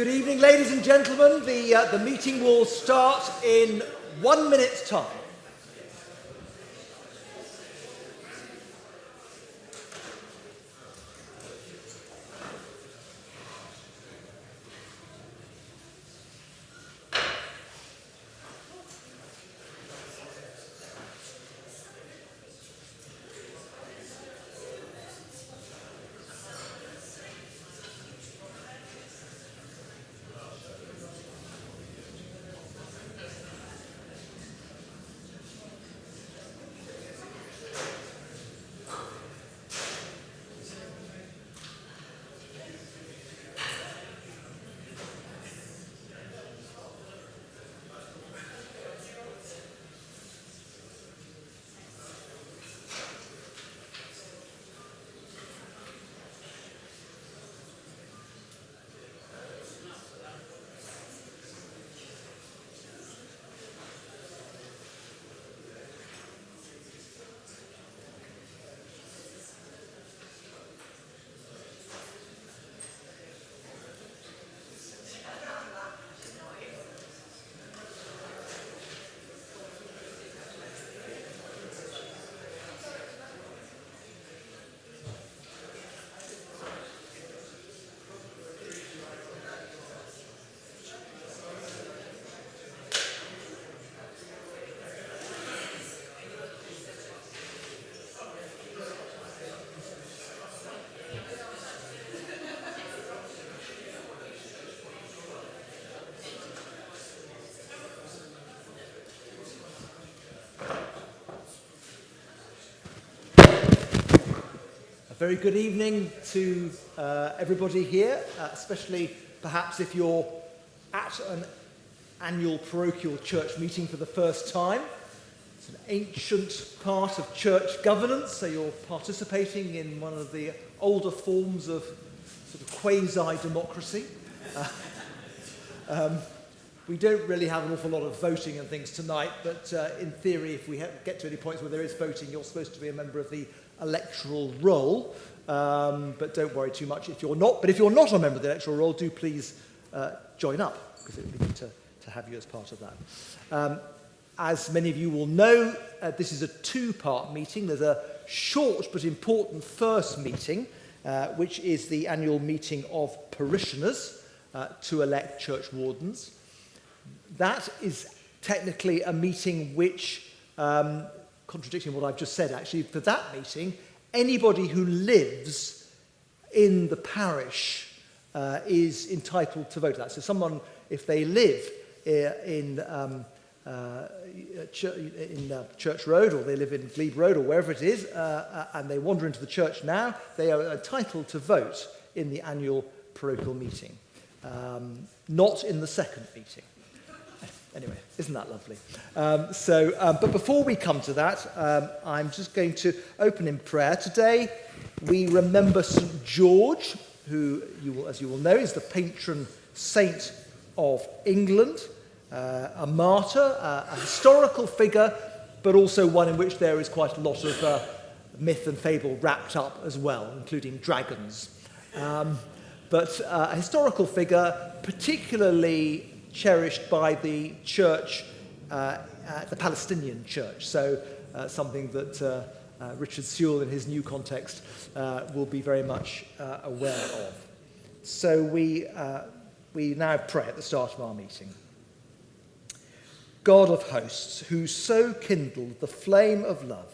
Good evening, ladies and gentlemen. The meeting will start in 1 minute's time. Very good evening to everybody here, especially perhaps if you're at an annual parochial church meeting for the first time. It's an ancient part of church governance, so you're participating in one of the older forms of sort of quasi-democracy. We don't really have an awful lot of voting and things tonight, but in theory, if we get to any points where there is voting, you're supposed to be a member of the electoral roll, but don't worry too much if you're not. But if you're not a member of the electoral roll, do please join up, because it would be good to have you as part of that. As many of you will know, this is a two-part meeting. There's a short but important first meeting, which is the annual meeting of parishioners to elect church wardens. That is technically a meeting which, contradicting what I've just said actually, for that meeting, anybody who lives in the parish is entitled to vote at that. So someone, if they live in Church Road, or they live in Glebe Road, or wherever it is, and they wander into the church now, they are entitled to vote in the annual parochial meeting, not in the second meeting. Anyway, isn't that lovely? But before we come to that, I'm just going to open in prayer. Today, we remember St. George, who, as you will know, is the patron saint of England, a martyr, a historical figure, but also one in which there is quite a lot of myth and fable wrapped up as well, including dragons. But a historical figure, particularly cherished by the church, the Palestinian church. So something that Richard Sewell, in his new context, will be very much aware of. So we now pray at the start of our meeting. God of hosts, who so kindled the flame of love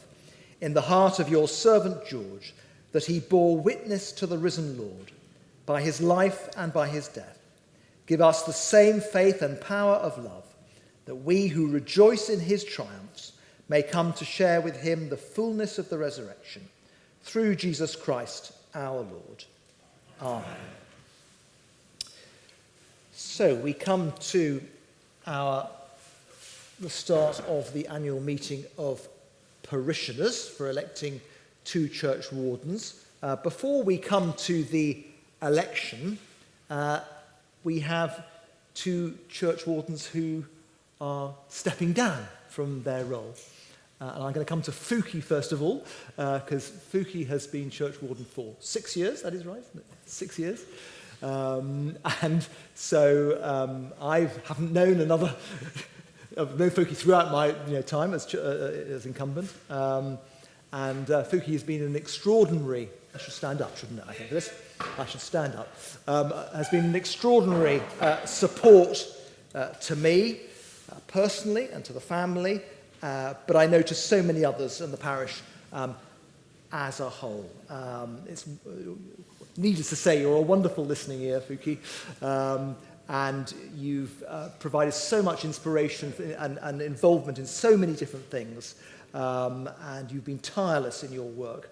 in the heart of your servant George, that he bore witness to the risen Lord by his life and by his death, give us the same faith and power of love, that we who rejoice in his triumphs may come to share with him the fullness of the resurrection, through Jesus Christ our Lord. Amen. So we come to the start of the annual meeting of parishioners for electing two church wardens. Before we come to the election, we have two church wardens who are stepping down from their role. And I'm going to come to Fuki first of all, because Fuki has been church warden for 6 years, that is right, isn't it? 6 years. And so I haven't known another, I've known Fuki throughout my time as incumbent. And Fuki has been an extraordinary, I should stand up, shouldn't I, think, for this? I should stand up. Has been an extraordinary support to me personally and to the family, but I know to so many others in the parish as a whole. It's needless to say, you're a wonderful listening ear, Fuki, and you've provided so much inspiration and involvement in so many different things, and you've been tireless in your work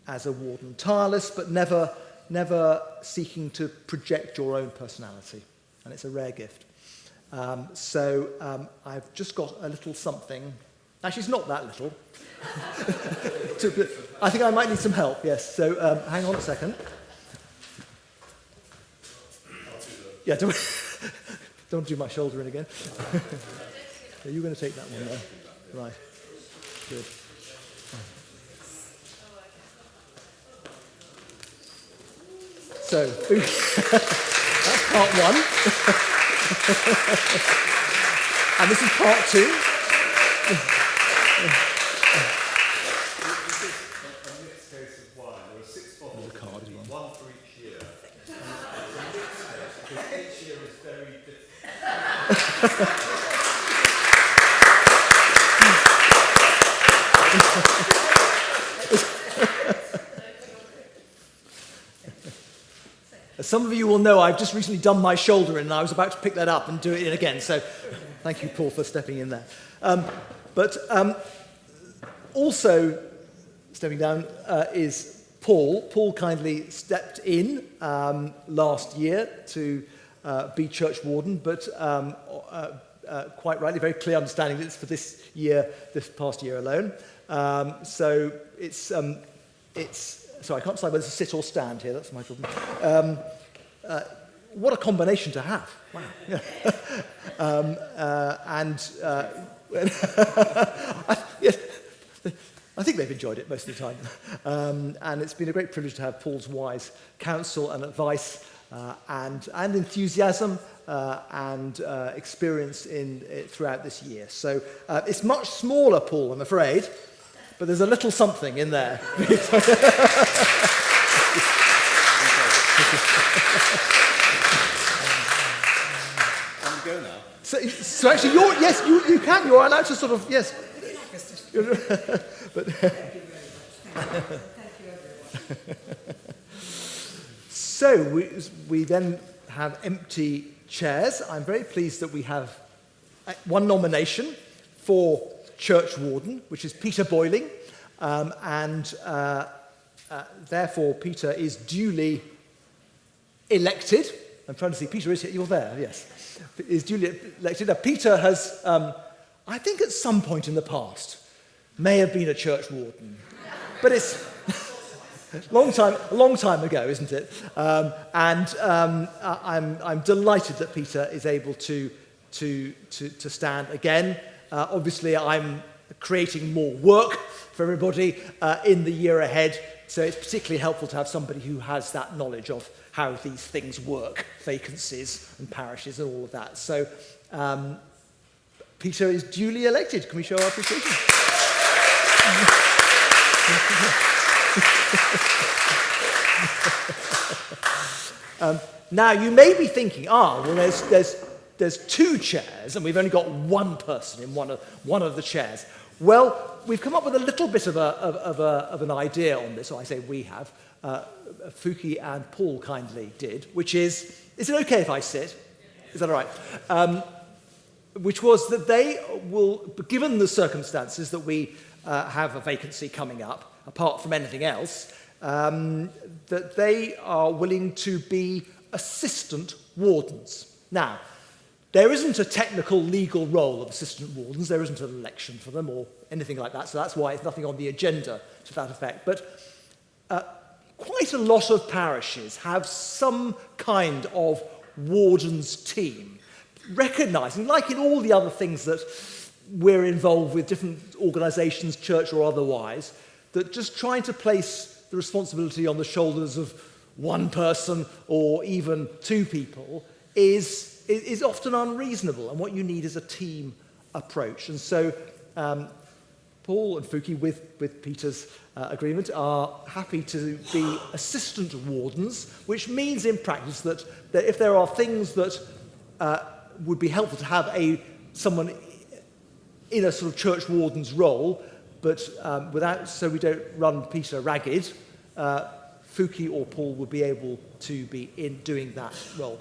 as a warden. Tireless, but never seeking to project your own personality, and it's a rare gift. So I've just got a little something. Actually, it's not that little. I think I might need some help, yes. So hang on a second. Yeah, don't do my shoulder in again. Are you going to take that one there? Right. Good. So, that's part one. And this is part two. This is a mixed case of wine. There are 6 bottles of card, one for each year. It's a mixed case because each year is very different. As some of you will know, I've just recently done my shoulder in, and I was about to pick that up and do it in again. So thank you, Paul, for stepping in there. But also stepping down is Paul. Paul kindly stepped in last year to be church warden, but quite rightly, very clear understanding that it's for this year, this past year alone. So it's sorry, I can't decide whether to sit or stand here. That's my problem. What a combination to have! Wow. Yeah. Yes, I think they've enjoyed it most of the time, and it's been a great privilege to have Paul's wise counsel and advice, and enthusiasm and experience in throughout this year. So it's much smaller, Paul, I'm afraid. But there's a little something in there. Go now. So actually, you can. You're allowed to sort of, yes. But so we then have empty chairs. I'm very pleased that we have one nomination for church warden, which is Peter Boyling, and therefore Peter is duly elected. I'm trying to see, Peter, is here? You're there, yes. Is duly elected. Now, Peter has, I think at some point in the past, may have been a church warden, but it's a long time ago, isn't it? I'm delighted that Peter is able to stand again. Obviously, I'm creating more work for everybody in the year ahead, so it's particularly helpful to have somebody who has that knowledge of how these things work, vacancies and parishes and all of that. So Peter is duly elected. Can we show our appreciation? Now, you may be thinking, well, there's 2 chairs, and we've only got 1 person in one of the chairs. Well, we've come up with a little bit of an idea on this, or I say we have. Fuki and Paul kindly did, which is it okay if I sit? Is that all right? Which was that they will, given the circumstances that we have a vacancy coming up, apart from anything else, that they are willing to be assistant wardens. Now, there isn't a technical legal role of assistant wardens. There isn't an election for them or anything like that, so that's why it's nothing on the agenda to that effect. But quite a lot of parishes have some kind of warden's team, recognising, like in all the other things that we're involved with, different organisations, church or otherwise, that just trying to place the responsibility on the shoulders of one person or even two people is often unreasonable, and what you need is a team approach. And so Paul and Fuki, with Peter's agreement, are happy to be assistant wardens, which means in practice that if there are things that would be helpful to have someone in a sort of church warden's role, but so we don't run Peter ragged, Fuki or Paul will be able to be in doing that role.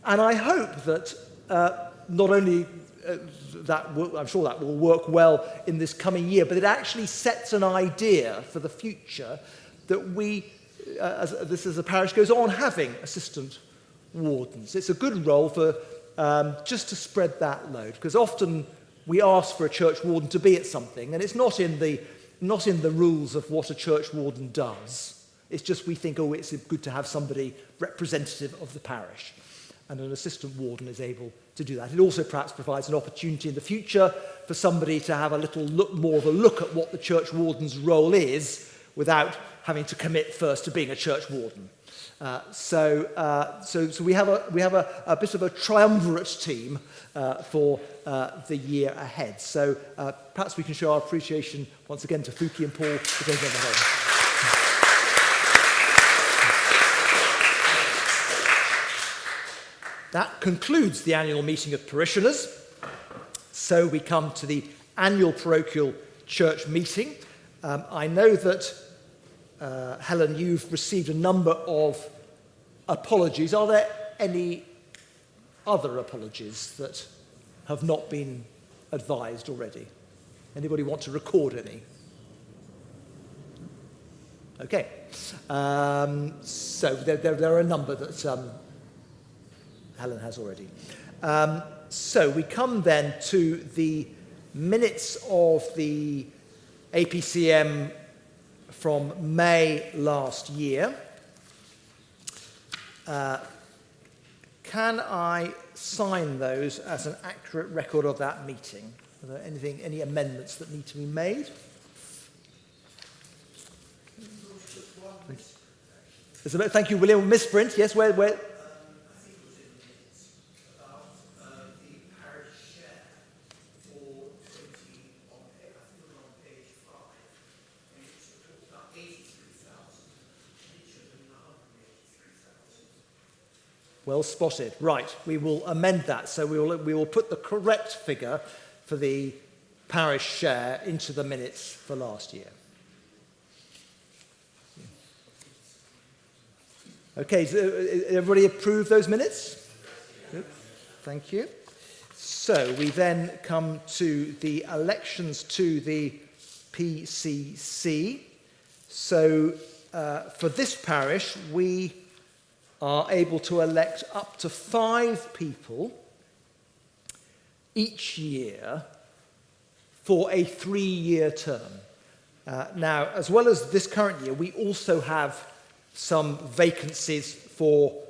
And I hope that not only I'm sure that will work well in this coming year, but it actually sets an idea for the future that we, as a parish goes on having assistant wardens. It's a good role for just to spread that load, because often we ask for a church warden to be at something, and it's not in the rules of what a church warden does. It's just we think, oh, it's good to have somebody representative of the parish. And an assistant warden is able to do that. It also perhaps provides an opportunity in the future for somebody to have a little more of a look at what the church warden's role is without having to commit first to being a church warden. So we have a bit of a triumvirate team for the year ahead. So perhaps we can show our appreciation once again to Fuki and Paul for taking over the home. That concludes the annual meeting of parishioners. So we come to the annual parochial church meeting. I know that, Helen, you've received a number of apologies. Are there any other apologies that have not been advised already? Anybody want to record any? Okay. So there are a number that Helen has already. So we come then to the minutes of the APCM from May last year. Can I sign those as an accurate record of that meeting? Are there any amendments that need to be made? Thank you, William. Misprint, yes, where? Well spotted. Right, we will amend that. So we will put the correct figure for the parish share into the minutes for last year. Okay, so everybody approve those minutes? Good. Thank you. So we then come to the elections to the PCC. So for this parish, we are able to elect up to 5 people each year for a 3-year term. Now, as well as this current year, we also have some vacancies for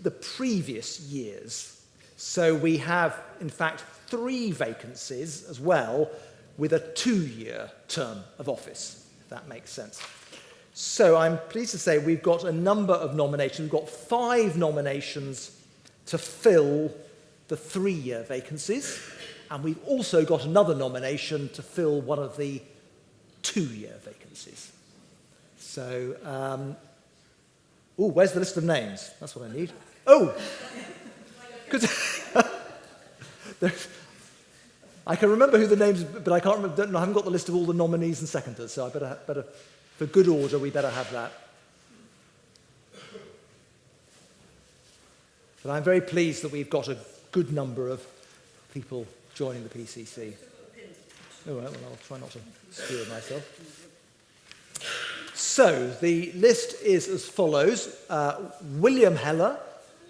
the previous years. So we have, in fact, 3 vacancies as well with a 2-year term of office, if that makes sense. So I'm pleased to say we've got a number of nominations. We've got 5 nominations to fill the 3-year vacancies, and we've also got another nomination to fill one of the 2-year vacancies. So, where's the list of names? That's what I need. Oh! I can remember who the names, but I can't remember. I haven't got the list of all the nominees and seconders, so I better for good order, we better have that. But I'm very pleased that we've got a good number of people joining the PCC. All right, well, I'll try not to steer myself. So, the list is as follows. William Heller,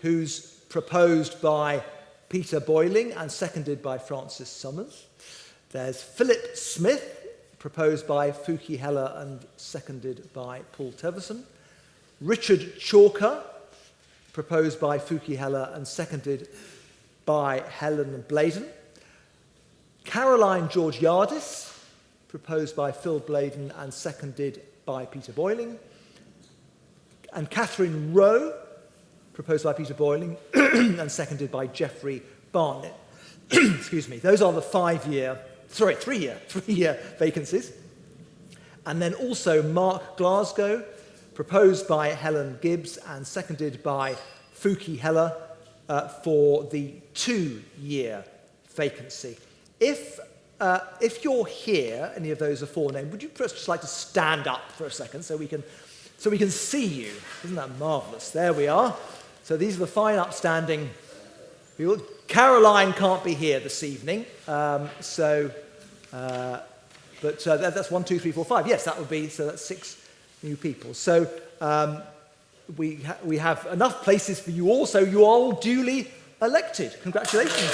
who's proposed by Peter Boyling and seconded by Francis Summers. There's Philip Smith, proposed by Fuki Heller and seconded by Paul Teverson. Richard Chalker, proposed by Fuki Heller and seconded by Helen Bladen. Caroline Georgiadis, proposed by Phil Bladen and seconded by Peter Boyling. and Catherine Rowe, proposed by Peter Boyling and seconded by Geoffrey Barnett. Excuse me. Those are the 3-year vacancies. And then also Mark Glasgow, proposed by Helen Gibbs and seconded by Fuki Heller for the 2-year vacancy. If you're here, any of those are forenamed, would you just like to stand up for a second so we can see you? Isn't that marvellous? There we are. So these are the fine upstanding people. Caroline can't be here this evening, but that's 1, 2, 3, 4, 5. Yes, that would be, so that's 6 new people. So we have enough places for you all, so you are all duly elected. Congratulations.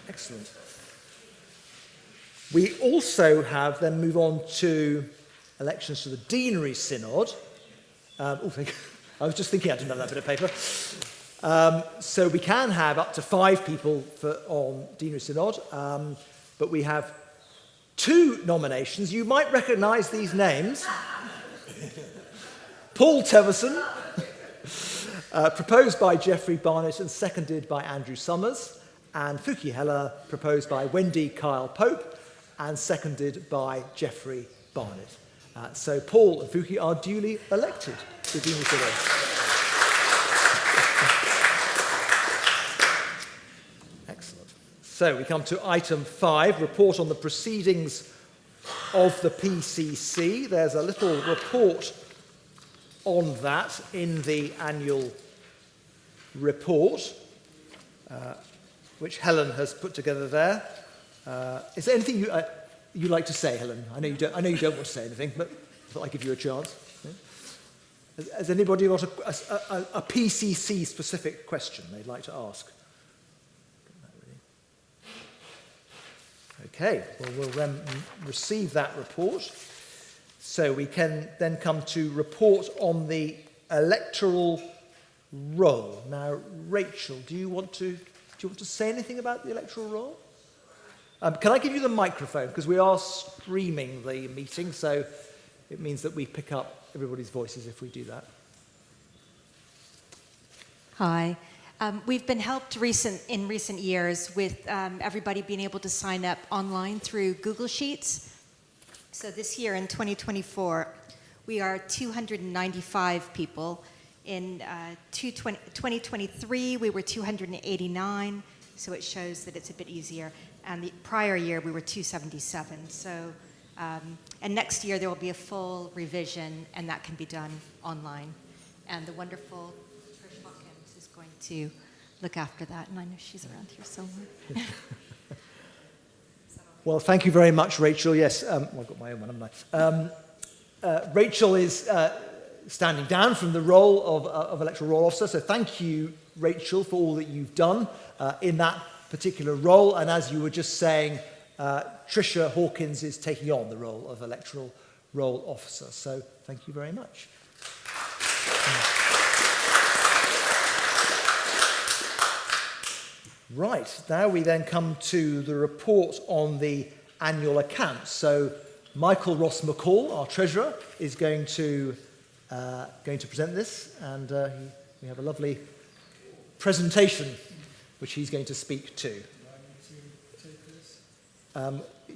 Excellent. We also have, then move on to elections to the Deanery Synod. I was just thinking I didn't have that bit of paper. So we can have up to 5 people on Deanery Synod, but we have 2 nominations. You might recognise these names. Paul Teverson, proposed by Geoffrey Barnett and seconded by Andrew Summers, and Fuki Heller, proposed by Wendy Kyle Pope and seconded by Geoffrey Barnett. So Paul and Fuki are duly elected to the Deanery Synod. Excellent. So we come to item 5, report on the proceedings of the PCC. There's a little report on that in the annual report, which Helen has put together there. Is there anything you'd like to say, Helen? I know you don't want to say anything, but I thought I'd give you a chance. Has anybody got a PCC-specific question they'd like to ask? Okay, well, we'll then receive that report. So we can then come to report on the electoral roll. Now, Rachel, do you want to say anything about the electoral roll? Can I give you the microphone? Because we are streaming the meeting, so it means that we pick up everybody's voices if we do that. Hi. We've been helped in recent years with everybody being able to sign up online through Google Sheets. So this year in 2024, we are 295 people. In 2023, we were 289, so it shows that it's a bit easier. And the prior year, we were 277. So, and next year, there will be a full revision, and that can be done online. And the wonderful Trish Hawkins is going to look after that, and I know she's around here somewhere. Well, thank you very much, Rachel. Yes, I've got my own one, haven't I? Rachel is standing down from the role of electoral roll officer, so thank you, Rachel, for all that you've done in that particular role. And as you were just saying, Tricia Hawkins is taking on the role of electoral roll officer. So thank you very much. Right, now we then come to the report on the annual accounts. So Michael Ross McCall, our treasurer, is going to present this, and we have a lovely presentation which he's going to speak to.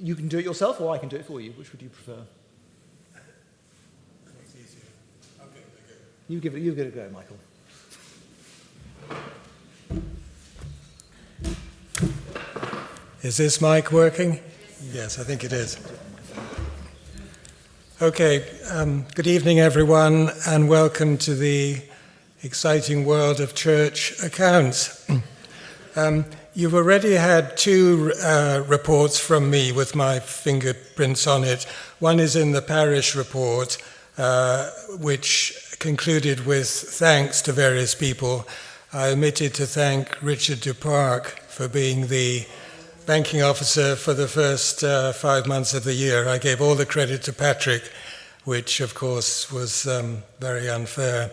You can do it yourself, or I can do it for you. Which would you prefer? What's easier? I'll give it a go. You give it a go, Michael. Is this mic working? Yes, I think it is. Okay, good evening everyone, and welcome to the exciting world of church accounts. You've already had 2 reports from me with my fingerprints on it. One is in the parish report, which concluded with thanks to various people. I omitted to thank Richard Duparc for being the banking officer for the first 5 months of the year. I gave all the credit to Patrick, which of course was very unfair.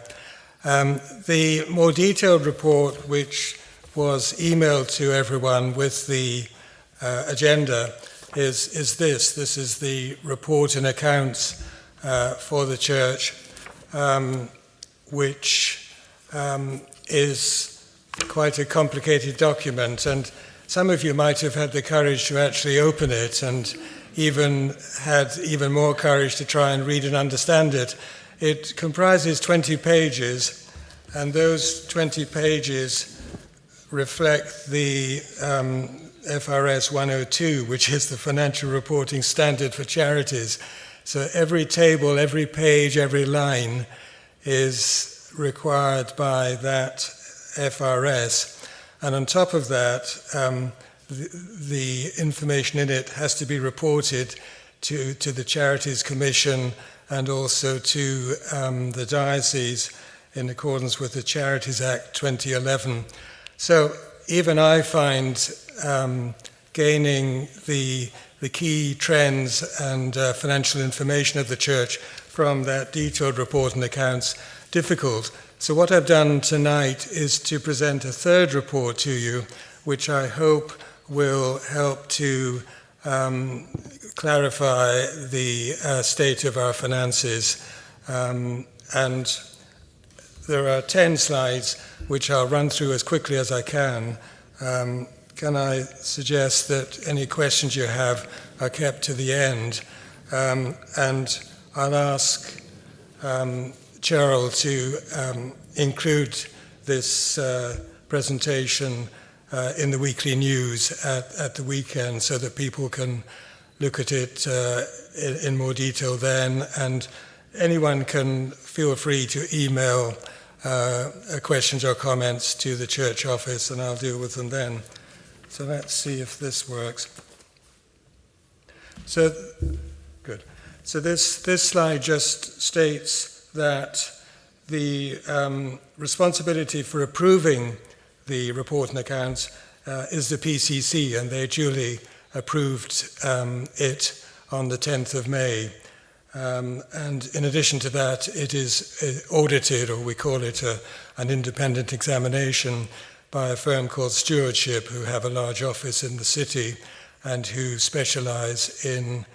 The more detailed report, which was emailed to everyone with the agenda, is this. This is the report and accounts for the church, which is quite a complicated document. And some of you might have had the courage to actually open it and even had even more courage to try and read and understand it. It comprises 20 pages, and those 20 pages reflect the FRS 102, which is the financial reporting standard for charities. So every table, every page, every line is required by that FRS. And on top of that, the information in it has to be reported to the Charities Commission and also to the diocese in accordance with the Charities Act 2011. So even I find gaining the key trends and financial information of the church from that detailed report and accounts difficult. So what I've done tonight is to present a third report to you, which I hope will help to clarify the state of our finances. And there are 10 slides, which I'll run through as quickly as I can. Can I suggest that any questions you have are kept to the end? And I'll ask Cheryl to include this presentation in the weekly news at the weekend so that people can look at it in more detail then, and anyone can feel free to email questions or comments to the church office, and I'll deal with them then. So let's see if this works. So, good. So this slide just states that the responsibility for approving the report and accounts is the PCC, and they duly approved it on the 10th of May. And in addition to that, it is audited, or we call it an independent examination, by a firm called Stewardship, who have a large office in the city and who specialize in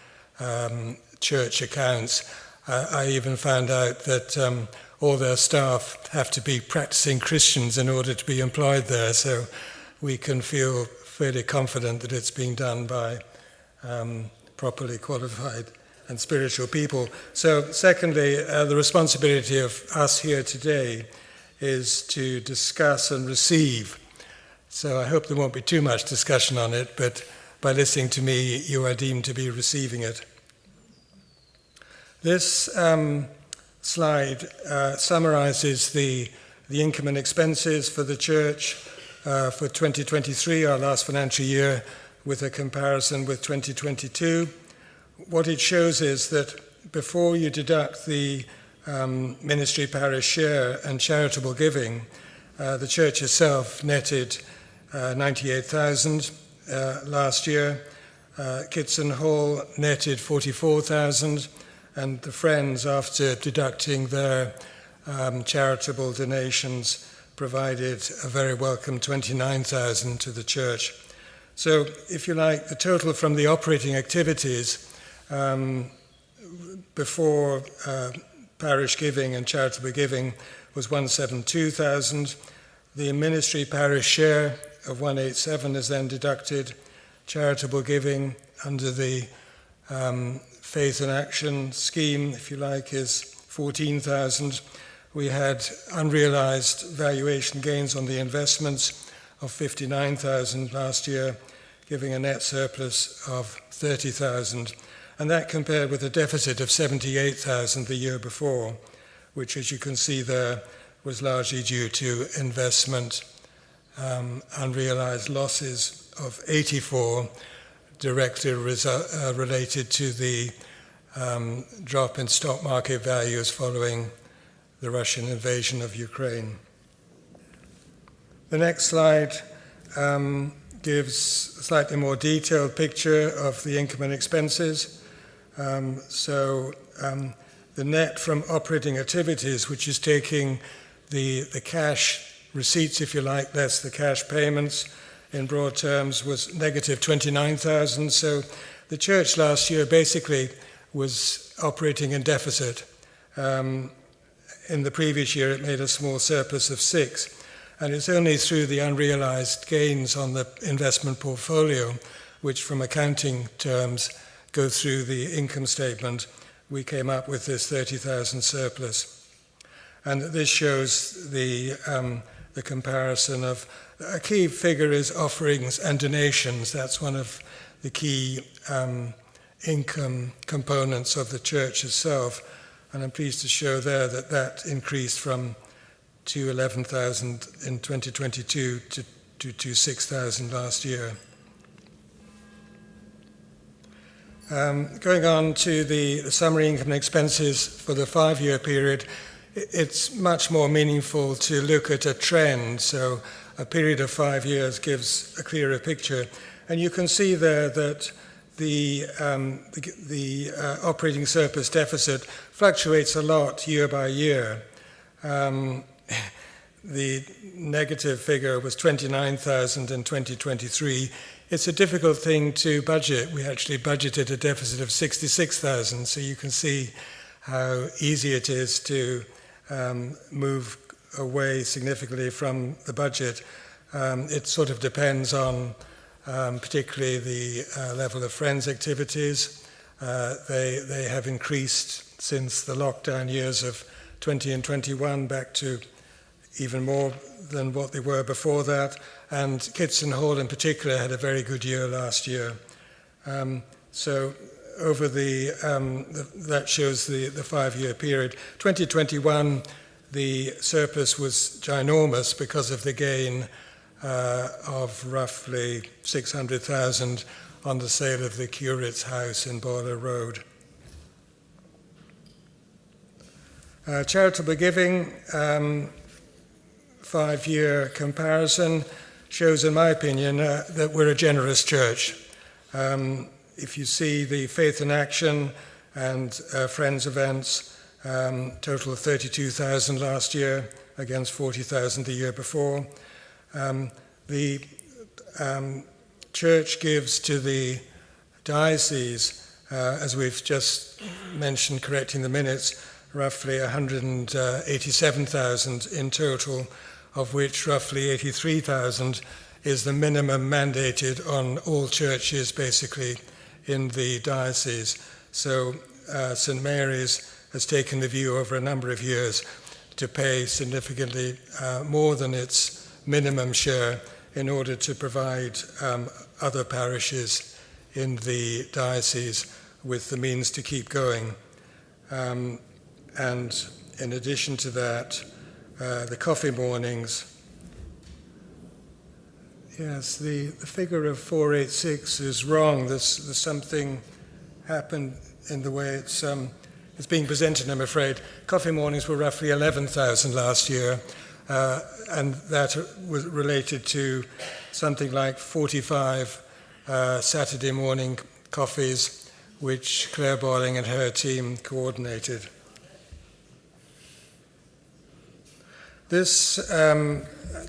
church accounts. I even found out that all their staff have to be practicing Christians in order to be employed there, so we can feel fairly confident that it's being done by properly qualified and spiritual people. So secondly, the responsibility of us here today is to discuss and receive. So I hope there won't be too much discussion on it, but by listening to me, you are deemed to be receiving it. This slide summarizes the income and expenses for the church for 2023, our last financial year, with a comparison with 2022. What it shows is that before you deduct the ministry parish share and charitable giving, the church itself netted 98,000 last year. Kitson Hall netted 44,000, and the Friends, after deducting their charitable donations, provided a very welcome 29,000 to the church. So, if you like, the total from the operating activities before parish giving and charitable giving was 172,000. The ministry parish share of 187 is then deducted. Charitable giving under the Faith and Action scheme, if you like, is 14,000. We had unrealized valuation gains on the investments of 59,000 last year, giving a net surplus of 30,000. And that compared with a deficit of 78,000 the year before, which, as you can see there, was largely due to investment unrealized losses of 84, directly related to the drop in stock market values following the Russian invasion of Ukraine. The next slide gives a slightly more detailed picture of the income and expenses. The net from operating activities, which is taking the cash receipts, if you like, less the cash payments, in broad terms, was negative 29,000. So the church last year basically was operating in deficit. In the previous year, it made a small surplus of 6. And it's only through the unrealized gains on the investment portfolio, which from accounting terms go through the income statement, we came up with this 30,000 surplus. And this shows the comparison of, a key figure is offerings and donations. That's one of the key income components of the church itself. And I'm pleased to show there that that increased from to 11,000 in 2022 to 6,000 last year. Going on to the summary income and expenses for the 5-year period, it's much more meaningful to look at a trend. So a period of 5 years gives a clearer picture. And you can see there that the operating surplus deficit fluctuates a lot year by year. The negative figure was 29,000 in 2023. It's a difficult thing to budget. We actually budgeted a deficit of 66,000, so you can see how easy it is to move away significantly from the budget. It sort of depends on particularly the level of Friends activities. They have increased since the lockdown years of 20 and 21 back to even more than what they were before that. And Kitson Hall in particular had a very good year last year. So over that shows the 5-year period. 2021, the surplus was ginormous because of the gain of roughly 600,000 on the sale of the curate's house in Boiler Road. Charitable giving, 5-year comparison shows, in my opinion, that we're a generous church. If you see the Faith in Action and Friends events, total of 32,000 last year against 40,000 the year before. The church gives to the diocese, as we've just mentioned, correcting the minutes, roughly 187,000 in total, of which roughly 83,000 is the minimum mandated on all churches basically in the diocese. So St. Mary's has taken the view over a number of years to pay significantly more than its minimum share in order to provide other parishes in the diocese with the means to keep going. And in addition to that, the coffee mornings. Yes, the figure of 486 is wrong. There's something happened in the way it's being presented, I'm afraid. Coffee mornings were roughly 11,000 last year, and that was related to something like 45 Saturday morning coffees, which Claire Boiling and her team coordinated. This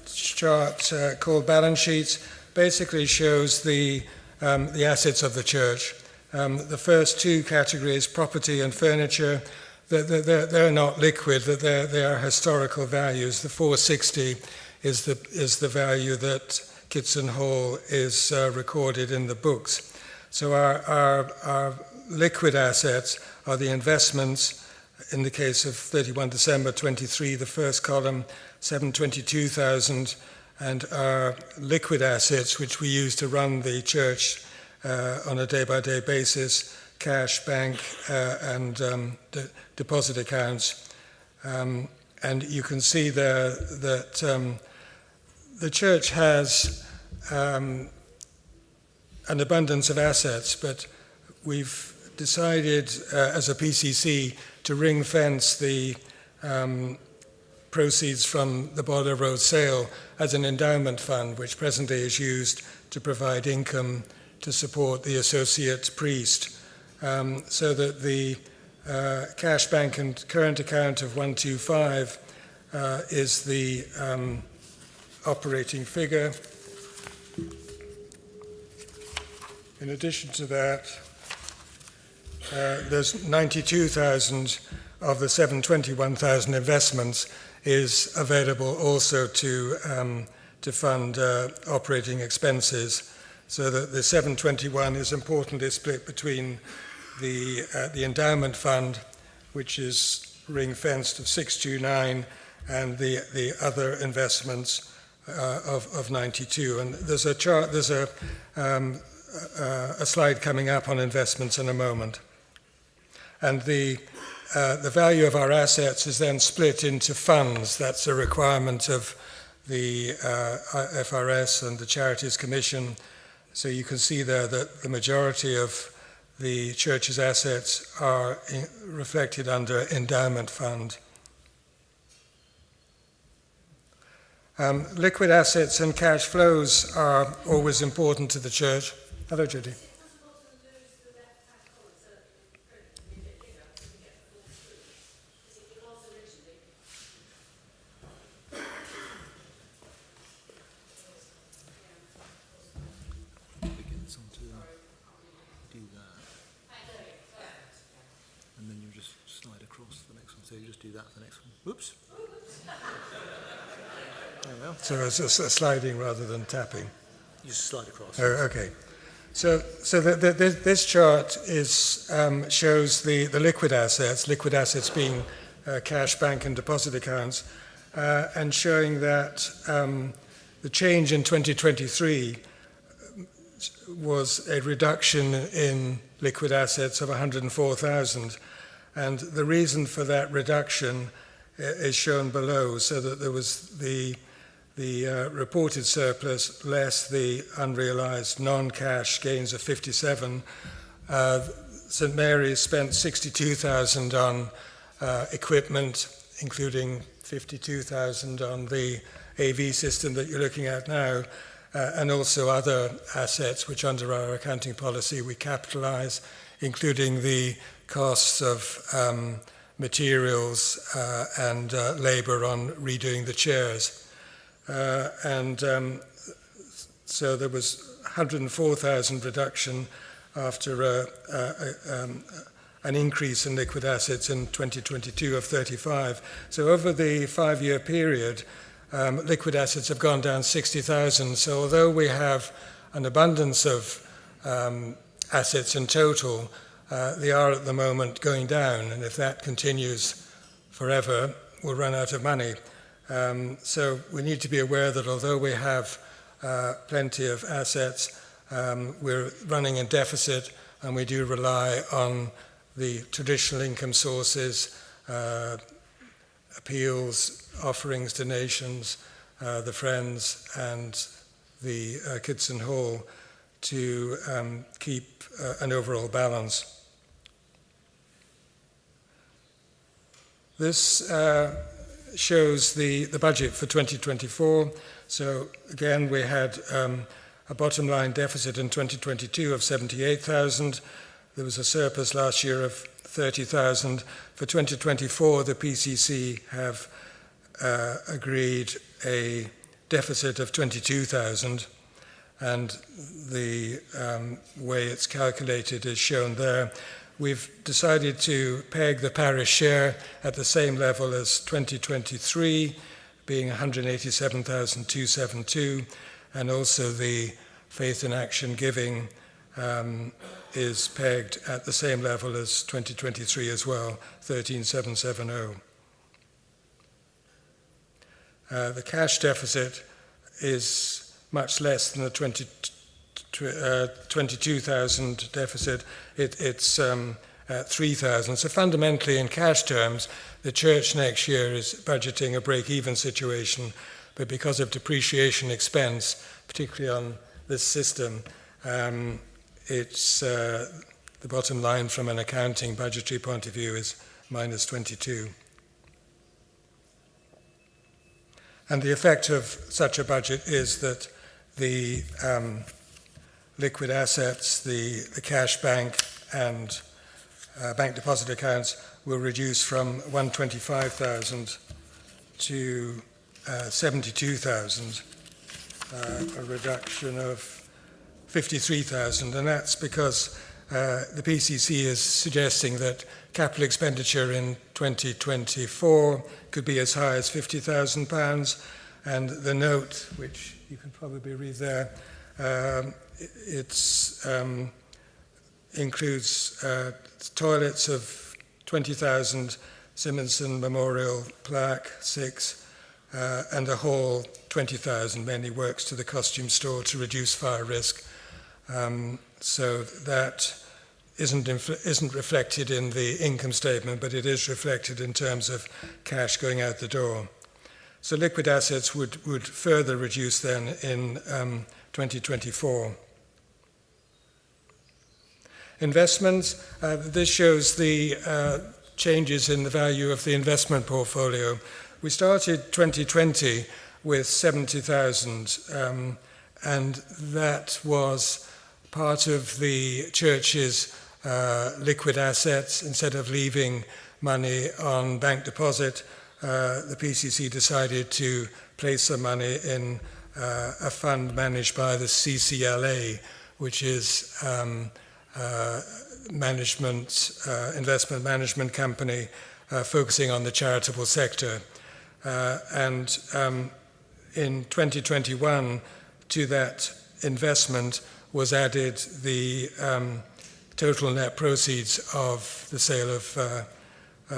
chart called Balance Sheets basically shows the assets of the church. The first two categories, property and furniture, they're not liquid, they are historical values. The 460 is the value that Kitson Hall is recorded in the books. So our liquid assets are the investments. In the case of 31 December 23, the first column, 722,000, and our liquid assets, which we use to run the church on a day-by-day basis, cash, bank, and deposit accounts. And you can see there that the church has an abundance of assets, but we've decided as a PCC to ring-fence the proceeds from the Boiler Road sale as an endowment fund, which presently is used to provide income to support the associate priest, so that the cash, bank and current account of 125 is the operating figure. In addition to that, there's 92,000 of the 721,000 investments is available also to fund operating expenses, so that the 721 is importantly split between the endowment fund, which is ring-fenced of 629, and the other investments of 92. And there's a chart, there's a slide coming up on investments in a moment. And the value of our assets is then split into funds. That's a requirement of the FRS and the Charities Commission. So you can see there that the majority of the church's assets are reflected under endowment fund. Liquid assets and cash flows are always important to the church. Hello, Judy. And then you just slide across the next one. So you just do that for the next one. Whoops. So it's a sliding rather than tapping. You just slide across. Oh, okay. So this chart is shows the liquid assets being cash, bank, and deposit accounts, and showing that the change in 2023 was a reduction in liquid assets of 104,000, and the reason for that reduction is shown below, so that there was the reported surplus less the unrealized non-cash gains of 57. St Mary's spent 62,000 on equipment, including 52,000 on the AV system that you're looking at now, and also other assets which under our accounting policy we capitalize, including the costs of materials and labor on redoing the chairs. So there was 104,000 reduction after an increase in liquid assets in 2022 of 35. So over the 5-year period, liquid assets have gone down 60,000. So although we have an abundance of assets in total, they are at the moment going down. And if that continues forever, we'll run out of money. So we need to be aware that although we have plenty of assets, we're running in deficit, and we do rely on the traditional income sources, appeals, offerings, donations, the Friends, and the Kitson Hall to keep an overall balance. This shows the budget for 2024. So again, we had a bottom line deficit in 2022 of 78,000. There was a surplus last year of 30,000. For 2024, the PCC have agreed a deficit of 22,000, and the way it's calculated is shown there. We've decided to peg the parish share at the same level as 2023, being 187,272, and also the Faith in Action giving is pegged at the same level as 2023 as well, 13,770. The cash deficit is much less than the 22,000 deficit. It's at 3,000. So fundamentally, in cash terms, the church next year is budgeting a break-even situation, but because of depreciation expense, particularly on this system, it's the bottom line from an accounting budgetary point of view is minus 22. And the effect of such a budget is that the liquid assets, the cash bank and bank deposit accounts will reduce from 125,000 to 72,000, a reduction of 53,000, and that's because the PCC is suggesting that capital expenditure in 2024 could be as high as £50,000, and the note, which you can probably read there, includes toilets of 20,000, Simonson Memorial Plaque 6, and a hall 20,000, mainly works to the costume store to reduce fire risk. So that isn't reflected in the income statement, but it is reflected in terms of cash going out the door. So liquid assets would further reduce then in 2024. Investments, this shows the changes in the value of the investment portfolio. We started 2020 with 70,000, and that was part of the church's liquid assets. Instead of leaving money on bank deposit, the PCC decided to place some money in a fund managed by the CCLA, which is investment management company focusing on the charitable sector. And in 2021, to that investment was added the total net proceeds of the sale of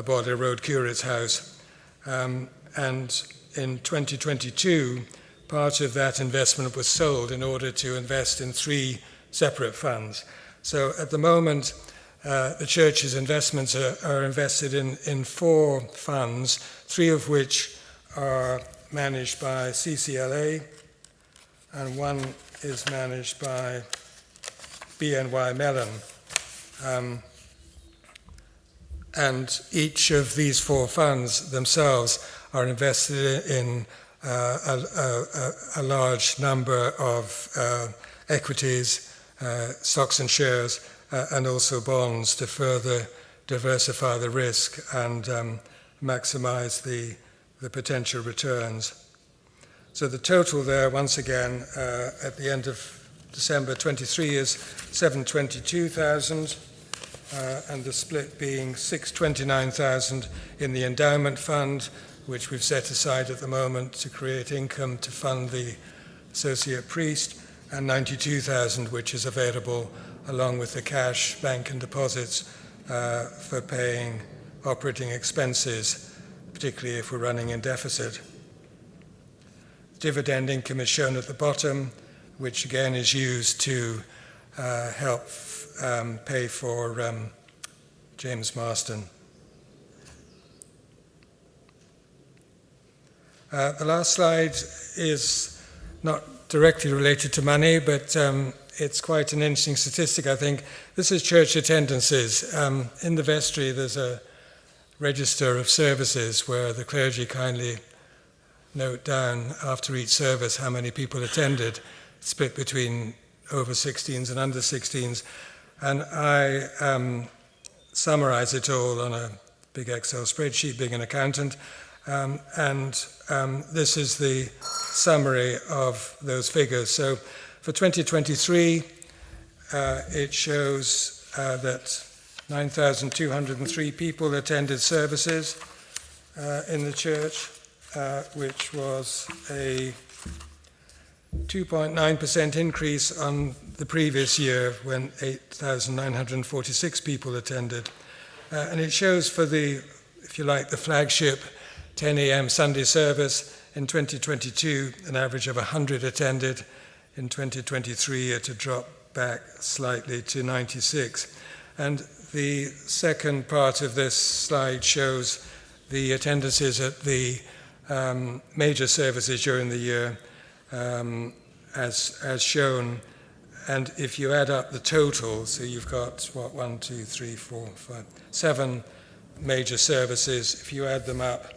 Border Road Curate's house. And in 2022, part of that investment was sold in order to invest in 3 separate funds. So at the moment, the church's investments are invested in 4 funds, 3 of which are managed by CCLA, and 1 is managed by BNY Mellon. And each of these 4 funds themselves are invested in a large number of equities, stocks and shares, and also bonds to further diversify the risk and maximize the potential returns. So the total there, once again, at the end of December 23 is 722,000, and the split being 629,000 in the endowment fund, which we've set aside at the moment to create income to fund the associate priest, and 92,000, which is available along with the cash, bank and deposits for paying operating expenses, particularly if we're running in deficit. Dividend income is shown at the bottom, which again is used to help pay for James Marston. The last slide is not directly related to money, but it's quite an interesting statistic, I think. This is church attendances. In the vestry, there's a register of services where the clergy kindly note down after each service how many people attended, split between over 16s and under 16s. And I summarize it all on a big Excel spreadsheet, being an accountant. This is the summary of those figures. So for 2023, it shows that 9,203 people attended services in the church, which was a 2.9% increase on the previous year when 8,946 people attended. And it shows for the, if you like, the flagship 10 a.m. Sunday service in 2022, an average of 100 attended. In 2023, it had dropped back slightly to 96. And the second part of this slide shows the attendances at the major services during the year, as shown. And if you add up the total, so you've got, 7 major services. If you add them up,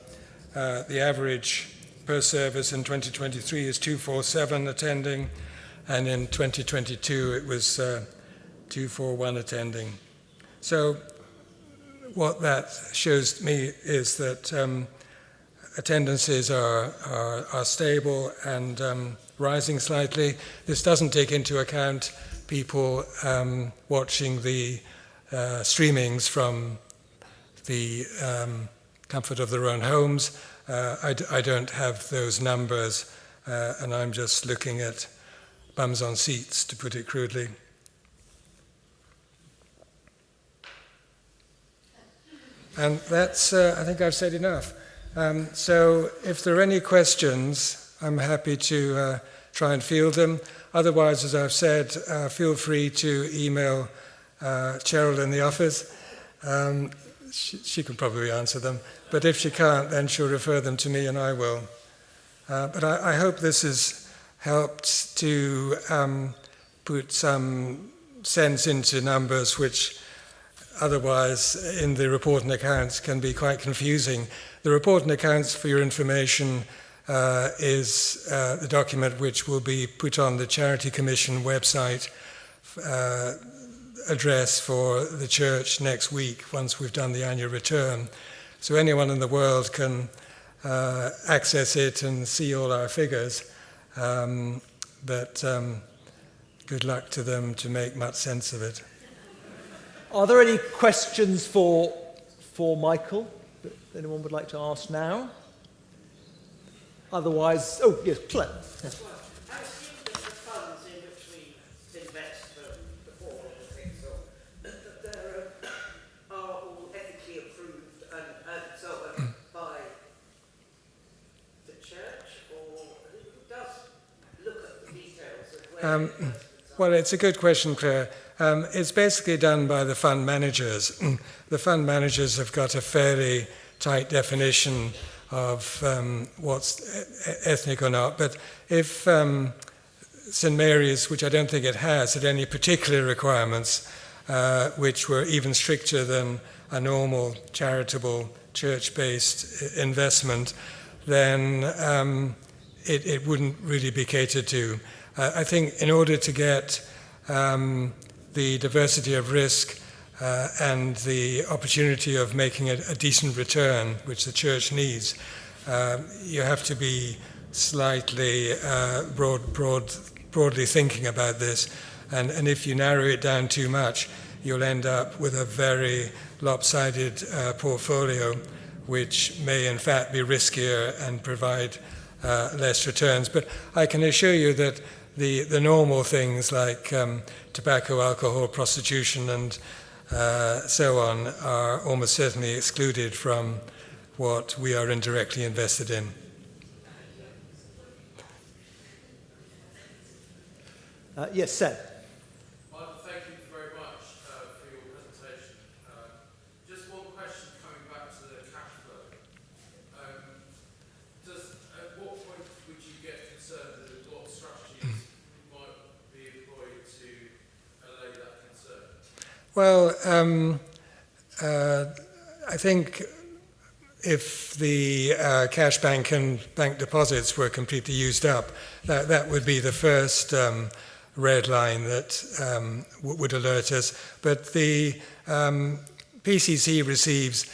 the average per service in 2023 is 247 attending, and in 2022 it was 241 attending. So what that shows me is that attendances are stable, and rising slightly. This doesn't take into account people watching the streamings from the comfort of their own homes. I don't have those numbers, and I'm just looking at bums on seats, to put it crudely. And that's, I think I've said enough. So if there are any questions, I'm happy to try and field them. Otherwise, as I've said, feel free to email Cheryl in the office. She can probably answer them. But if she can't, then she'll refer them to me and I will. But I hope this has helped to put some sense into numbers which otherwise in the report and accounts can be quite confusing. The report and accounts, for your information, is the document which will be put on the Charity Commission website address for the church next week once we've done the annual return. So anyone in the world can access it and see all our figures, but good luck to them to make much sense of it. Are there any questions for Michael that anyone would like to ask now? Otherwise, oh yes, Claire. Yes. I assume that the funds in which we invest the poor and things that they are all ethically approved and so on by the church, or who does look at the details of where the investments are? Well, it's a good question, Claire. It's basically done by the fund managers. The fund managers have got a fairly tight definition of what's ethnic or not. But if St. Mary's, which I don't think it has, had any particular requirements which were even stricter than a normal charitable church-based investment, then it wouldn't really be catered to. I think in order to get the diversity of risk and the opportunity of making a decent return, which the church needs, you have to be slightly broadly thinking about this. And if you narrow it down too much, you'll end up with a very lopsided portfolio, which may in fact be riskier and provide less returns. But I can assure you that the normal things like tobacco, alcohol, prostitution, and so on are almost certainly excluded from what we are indirectly invested in. Yes, Seb. Michael, thank you very much for your presentation. Just one question coming back to the cash flow. At what point would you get concerned that what strategies might be employed to allay that concern? Well, I think if the cash bank and bank deposits were completely used up, that would be the first red line that would alert us. But the PCC receives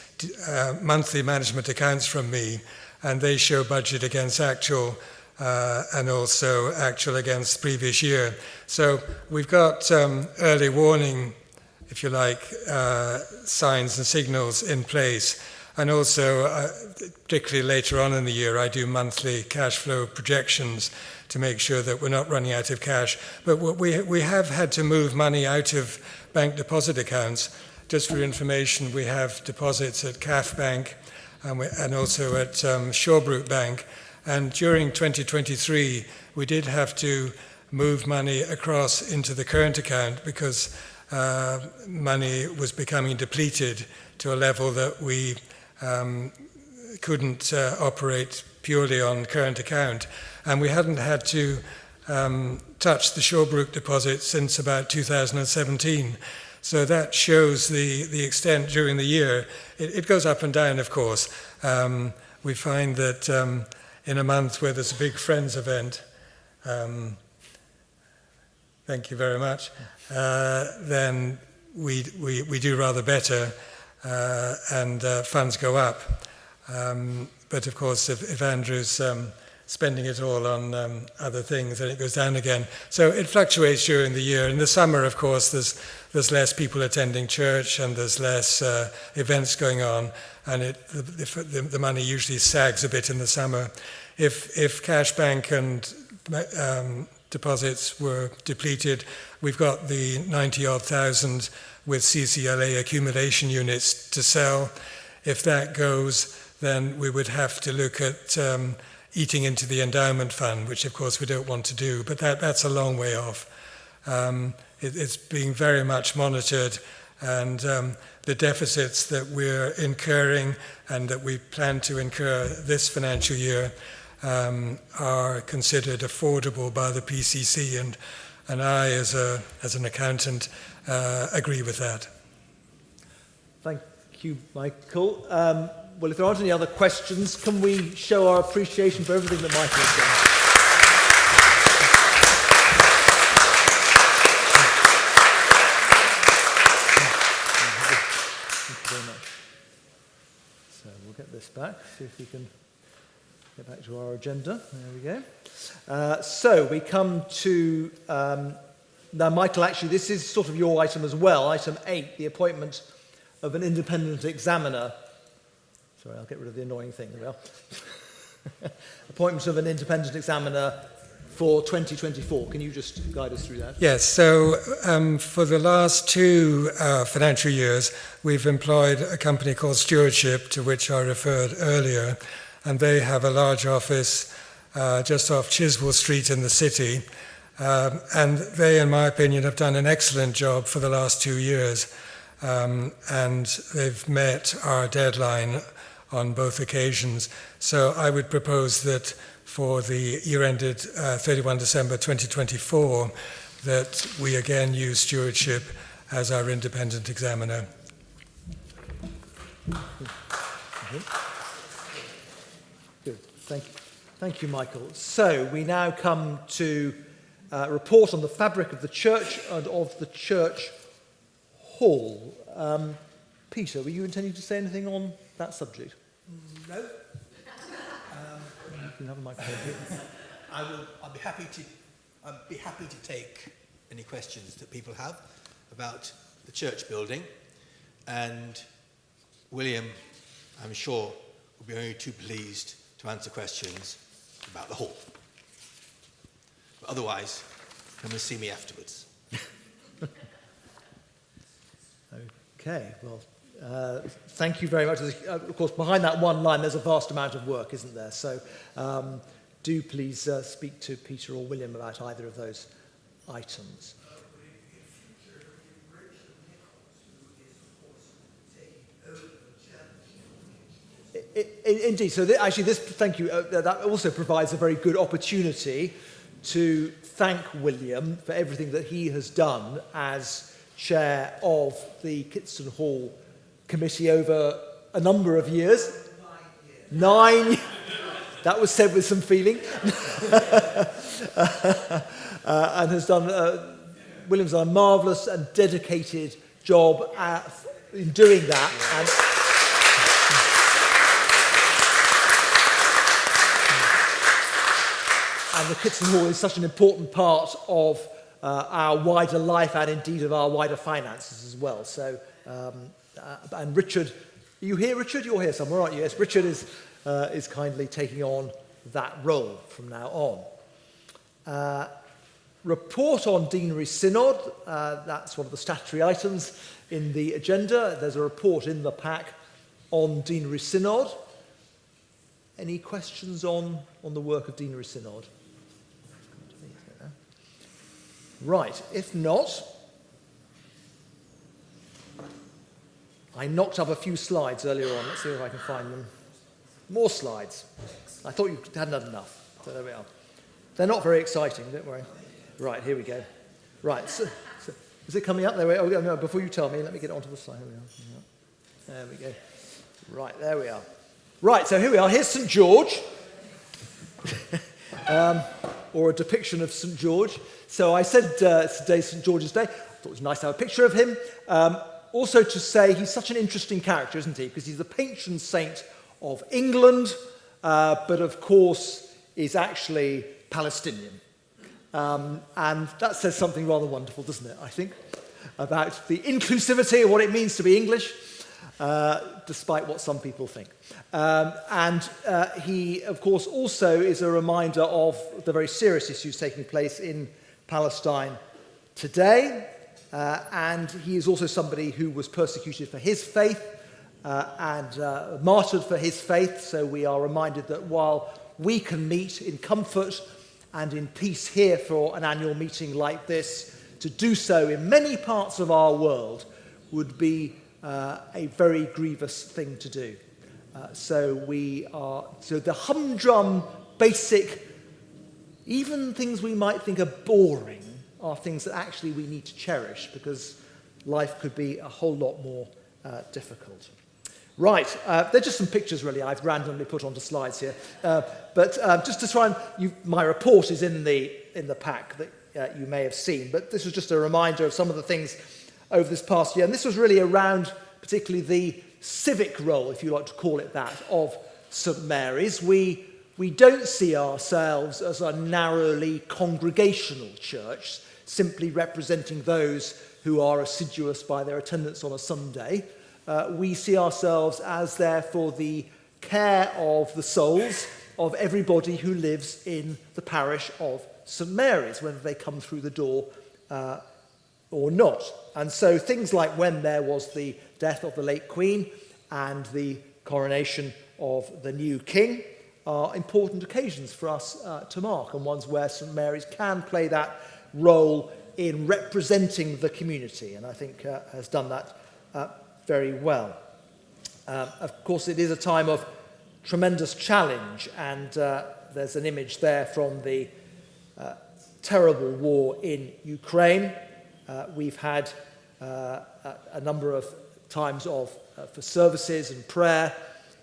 monthly management accounts from me, and they show budget against actual and also actual against previous year. So we've got early warning, if you like, signs and signals in place. And also, particularly later on in the year, I do monthly cash flow projections to make sure that we're not running out of cash. But we have had to move money out of bank deposit accounts. Just for your information, we have deposits at CAF Bank and also at Shawbrook Bank. And during 2023, we did have to move money across into the current account because money was becoming depleted to a level that we couldn't operate purely on current account. And we hadn't had to touch the Shawbrook deposit since about 2017. So that shows the extent during the year. It goes up and down, of course. We find that in a month where there's a big Friends event, thank you very much, then we do rather better and funds go up. But of course, if Andrew's spending it all on other things, and it goes down again. So it fluctuates during the year. In the summer, of course, there's less people attending church, and there's less events going on, and the money usually sags a bit in the summer. If cash bank and deposits were depleted, we've got the 90-odd thousand with CCLA accumulation units to sell. If that goes, then we would have to look at eating into the endowment fund, which of course we don't want to do, but that's a long way off. It's being very much monitored, and the deficits that we're incurring and that we plan to incur this financial year are considered affordable by the PCC, and I, as an accountant, agree with that. Thank you, Michael. Well, if there aren't any other questions, can we show our appreciation for everything that Michael has done? Thank you very much. So we'll get this back, see if we can get back to our agenda. There we go. So we come to, now Michael, actually this is sort of your item as well, item 8, the appointment of an independent examiner. Sorry, I'll get rid of the annoying thing. There we are. Appointment of an independent examiner for 2024. Can you just guide us through that? Yes, so for the last 2 financial years, we've employed a company called Stewardship, to which I referred earlier, and they have a large office just off Chiswell Street in the city, and they, in my opinion, have done an excellent job for the last 2 years, and they've met our deadline on both occasions. So I would propose that for the year ended 31 December 2024, that we again use Stewardship as our independent examiner. Good, thank you. Thank you, Michael. So we now come to a report on the fabric of the church and of the church hall. Peter, were you intending to say anything on that subject? No. You can have a microphone here. I'll be happy to take any questions that people have about the church building, and William, I'm sure, will be only too pleased to answer questions about the hall. But otherwise, come and see me afterwards. Okay, well, thank you very much. Of course, behind that one line, there's a vast amount of work, isn't there? So do please speak to Peter or William about either of those items. Indeed. So actually, thank you. That also provides a very good opportunity to thank William for everything that he has done as chair of the Kitson Hall Committee over a number of years. 9 years. That was said with some feeling. And has done, William's done a marvellous and dedicated job in doing that. And the Kitson Hall is such an important part of our wider life and indeed of our wider finances as well. So, and Richard, are you here, Richard? You're here somewhere, aren't you? Yes, Richard is kindly taking on that role from now on. Report on Deanery Synod, that's one of the statutory items in the agenda. There's a report in the pack on Deanery Synod. Any questions on the work of Deanery Synod? Right, if not, I knocked up a few slides earlier on. Let's see if I can find them. More slides. I thought you hadn't had enough. So there we are. They're not very exciting, don't worry. Right, here we go. Right, so is it coming up? There we are. Oh, no, before you tell me, let me get onto the slide. Here we are. There we go. Right, there we are. Right, so here we are. Here's St. George. Or a depiction of St. George. So I said today's St. George's Day. I thought it was nice to have a picture of him. Also to say he's such an interesting character, isn't he? Because he's the patron saint of England, but of course is actually Palestinian. And that says something rather wonderful, doesn't it, I think, about the inclusivity of what it means to be English, despite what some people think. He, of course, also is a reminder of the very serious issues taking place in Palestine today. And he is also somebody who was persecuted for his faith and martyred for his faith. So we are reminded that while we can meet in comfort and in peace here for an annual meeting like this, to do so in many parts of our world would be a very grievous thing to do. So the humdrum, basic, even things we might think are boring, are things that actually we need to cherish, because life could be a whole lot more difficult. Right, they're just some pictures really I've randomly put onto slides here. But just to try and, my report is in the pack that you may have seen, but this was just a reminder of some of the things over this past year. And this was really around particularly the civic role, if you like to call it that, of St Mary's. We don't see ourselves as a narrowly congregational church, simply representing those who are assiduous by their attendance on a Sunday. We see ourselves as there for the care of the souls of everybody who lives in the parish of St Mary's, whether they come through the door or not. And so things like when there was the death of the late Queen and the coronation of the new King are important occasions for us to mark, and ones where St Mary's can play that role in representing the community, and I think has done that very well. Of course, it is a time of tremendous challenge, and there's an image there from the terrible war in Ukraine. We've had a number of times for services and prayer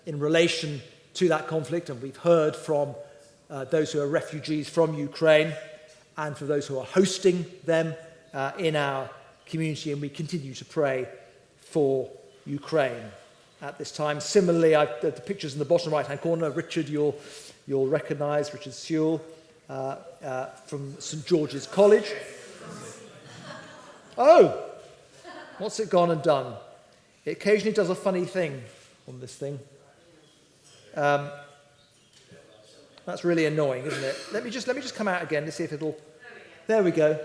in relation to that conflict, and we've heard from those who are refugees from Ukraine and for those who are hosting them in our community, and we continue to pray for Ukraine at this time. Similarly, the pictures in the bottom right-hand corner, Richard, you'll recognise Richard Sewell from St George's College. Oh, what's it gone and done? It occasionally does a funny thing on this thing. That's really annoying, isn't it? Let me just come out again to see if it'll. There we go.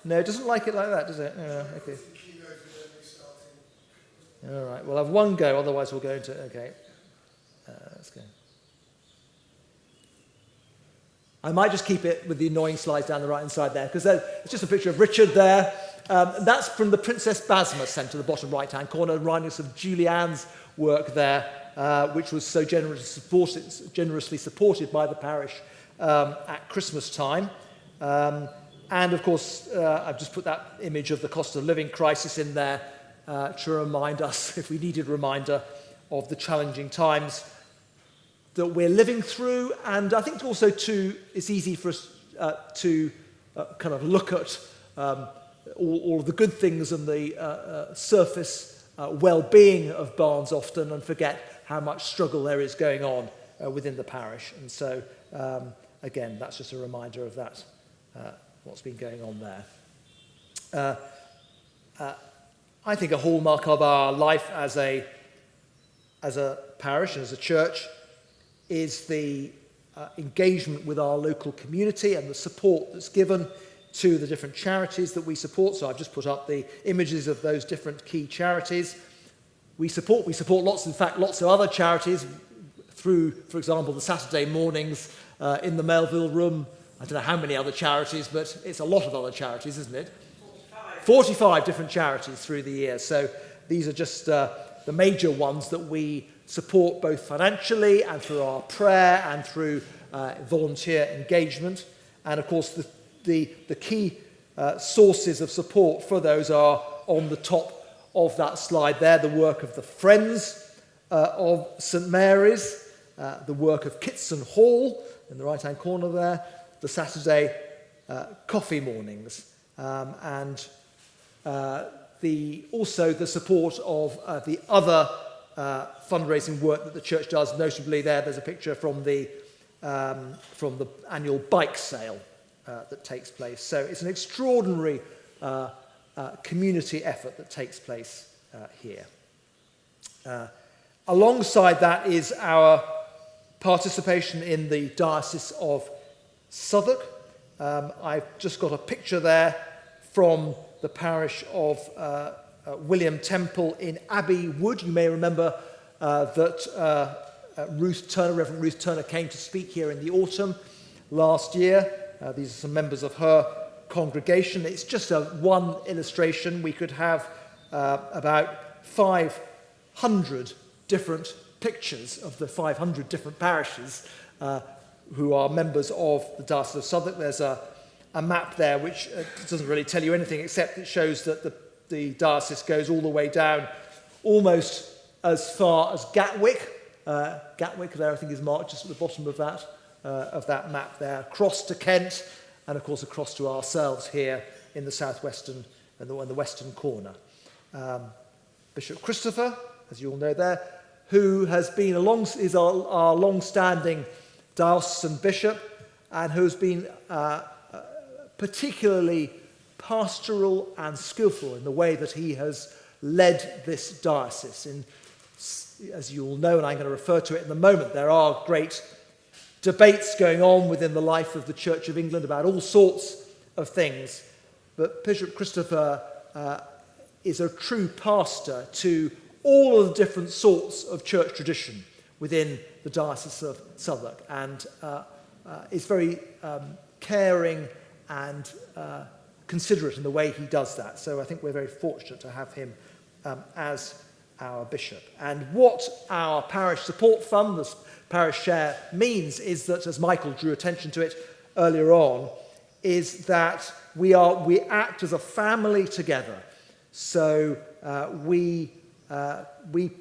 No, it doesn't like it like that, does it? Okay. All right. We'll have one go. Otherwise, we'll go into. Okay. Let's go. I might just keep it with the annoying slides down the right-hand side there, because it's just a picture of Richard there. That's from the Princess Basma Centre, the bottom right-hand corner, reminding us of Julianne's work there, which was so generously supported by the parish at Christmas time. And, of course, I've just put that image of the cost of living crisis in there to remind us, if we needed reminder, of the challenging times that we're living through. And I think also, too, it's easy for us to kind of look at all of the good things and the surface well-being of Barnes often and forget how much struggle there is going on within the parish. And so, again, that's just a reminder of that, what's been going on there. I think a hallmark of our life as a parish and as a church is the engagement with our local community and the support that's given to the different charities that we support. So I've just put up the images of those different key charities. We support lots of other charities through, for example, the Saturday mornings in the Melville Room. I don't know how many other charities, but it's a lot of other charities, isn't it? 45 different charities through the year. So these are just the major ones that we support both financially and through our prayer and through volunteer engagement. And of course, the key sources of support for those are on the top of that slide there: the work of the Friends of St Mary's, the work of Kitson Hall in the right-hand corner there, the Saturday coffee mornings, and also the support of the other fundraising work that the church does. Notably there's a picture from the annual bike sale that takes place. So it's an extraordinary community effort that takes place here. Alongside that is our participation in the Diocese of Southwark. I've just got a picture there from the parish of William Temple in Abbey Wood. You may remember that Reverend Ruth Turner came to speak here in the autumn last year. These are some members of her congregation. It's just one illustration. We could have about 500 different pictures of the 500 different parishes who are members of the Diocese of Southwark. There's a map there which doesn't really tell you anything except it shows that the diocese goes all the way down almost as far as Gatwick. Gatwick there I think is marked just at the bottom of that map there, across to Kent and of course across to ourselves here in the southwestern and the western corner. Bishop Christopher, as you all know there, who has been is our long-standing diocesan bishop and who has been particularly pastoral and skillful in the way that he has led this diocese. As you all know, and I'm going to refer to it in a moment, there are great debates going on within the life of the Church of England about all sorts of things. But Bishop Christopher is a true pastor to all of the different sorts of church tradition within the Diocese of Southwark, and is very caring and considerate in the way he does that. So I think we're very fortunate to have him as our bishop. And what our parish support fund, the parish share, means is that, as Michael drew attention to it earlier on, is that we act as a family together. So we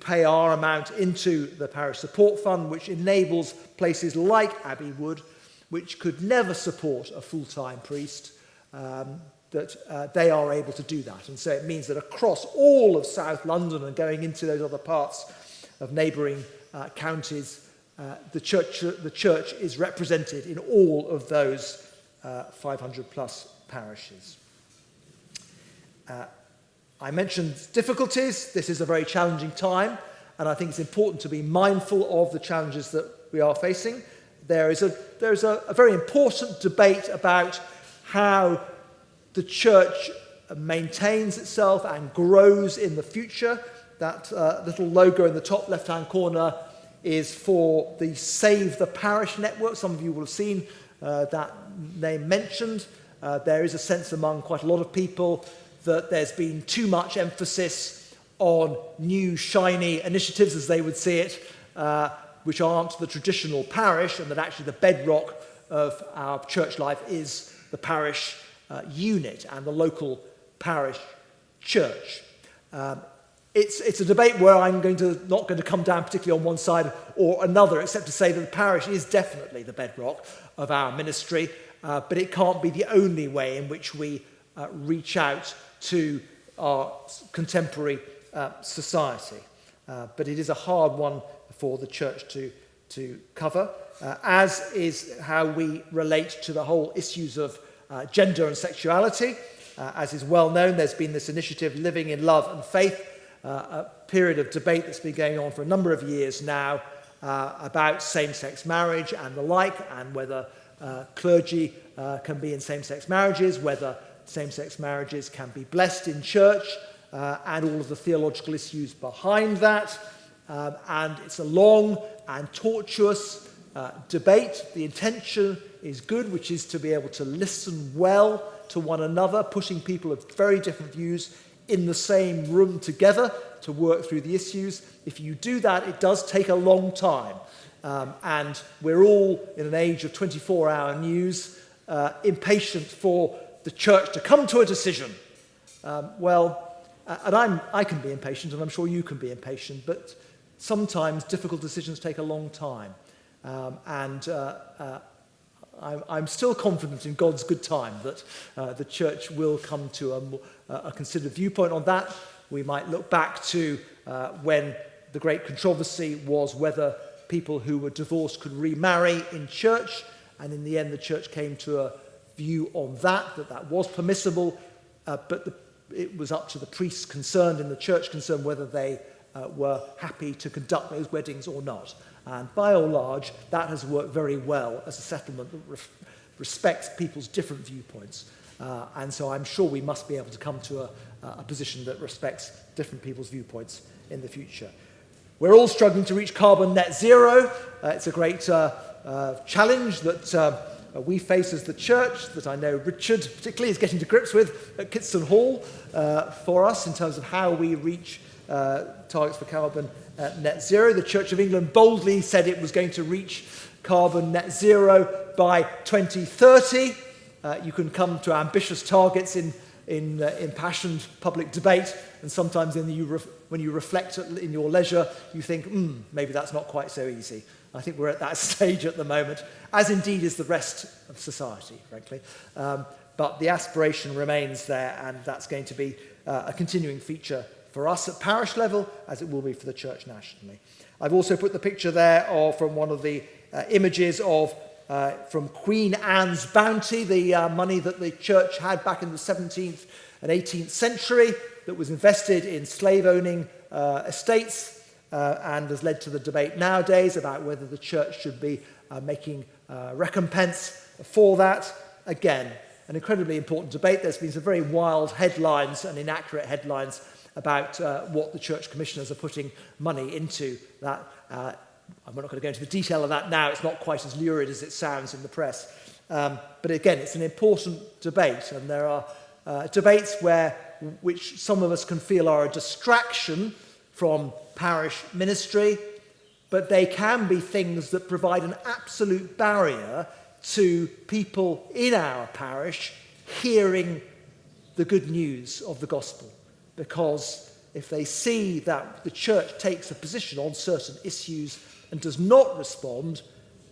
pay our amount into the parish support fund, which enables places like Abbey Wood, which could never support a full-time priest, that they are able to do that. And so it means that across all of South London and going into those other parts of neighbouring counties, the church is represented in all of those 500 plus parishes. I mentioned difficulties. This is a very challenging time, and I think it's important to be mindful of the challenges that we are facing. There's a very important debate about how the church maintains itself and grows in the future. That little logo in the top left-hand corner is for the Save the Parish network. Some of you will have seen that name mentioned. There is a sense among quite a lot of people that there's been too much emphasis on new, shiny initiatives, as they would see it, which aren't the traditional parish, and that actually the bedrock of our church life is the parish unit and the local parish church. It's a debate where I'm not going to come down particularly on one side or another, except to say that the parish is definitely the bedrock of our ministry, but it can't be the only way in which we reach out to our contemporary society. But it is a hard one for the church to cover, as is how we relate to the whole issues of gender and sexuality. As is well known, there's been this initiative, Living in Love and Faith, a period of debate that's been going on for a number of years now about same-sex marriage and the like, and whether clergy can be in same-sex marriages, whether same-sex marriages can be blessed in church, and all of the theological issues behind that. And it's a long and tortuous debate. The intention is good, which is to be able to listen well to one another, putting people of very different views in the same room together to work through the issues. If you do that, it does take a long time. And we're all in an age of 24-hour news, impatient for the church to come to a decision. And I can be impatient, and I'm sure you can be impatient, but sometimes difficult decisions take a long time. I'm still confident in God's good time that the church will come to a considered viewpoint on that. We might look back to when the great controversy was whether people who were divorced could remarry in church, and in the end the church came to a view on that was permissible, but it was up to the priests concerned and the church concerned whether they were happy to conduct those weddings or not. And by and large, that has worked very well as a settlement that respects people's different viewpoints. And so I'm sure we must be able to come to a position that respects different people's viewpoints in the future. We're all struggling to reach carbon net zero. It's a great challenge that we face as the church, that I know Richard particularly is getting to grips with at Kitson Hall for us in terms of how we reach targets for carbon net zero. The Church of England boldly said it was going to reach carbon net zero by 2030. You can come to ambitious targets in impassioned public debate, and sometimes when you reflect in your leisure, you think, maybe that's not quite so easy. I think we're at that stage at the moment, as indeed is the rest of society, frankly. But the aspiration remains there, and that's going to be a continuing feature for us at parish level, as it will be for the church nationally. I've also put the picture there from one of the images from Queen Anne's bounty, the money that the church had back in the 17th and 18th century that was invested in slave-owning estates, and has led to the debate nowadays about whether the church should be making recompense for that. Again, an incredibly important debate. There's been some very wild headlines and inaccurate headlines about what the church commissioners are putting money into that. I'm not going to go into the detail of that now. It's not quite as lurid as it sounds in the press. But again, it's an important debate, and there are debates which some of us can feel are a distraction from parish ministry, but they can be things that provide an absolute barrier to people in our parish hearing the good news of the gospel. Because if they see that the church takes a position on certain issues and does not respond,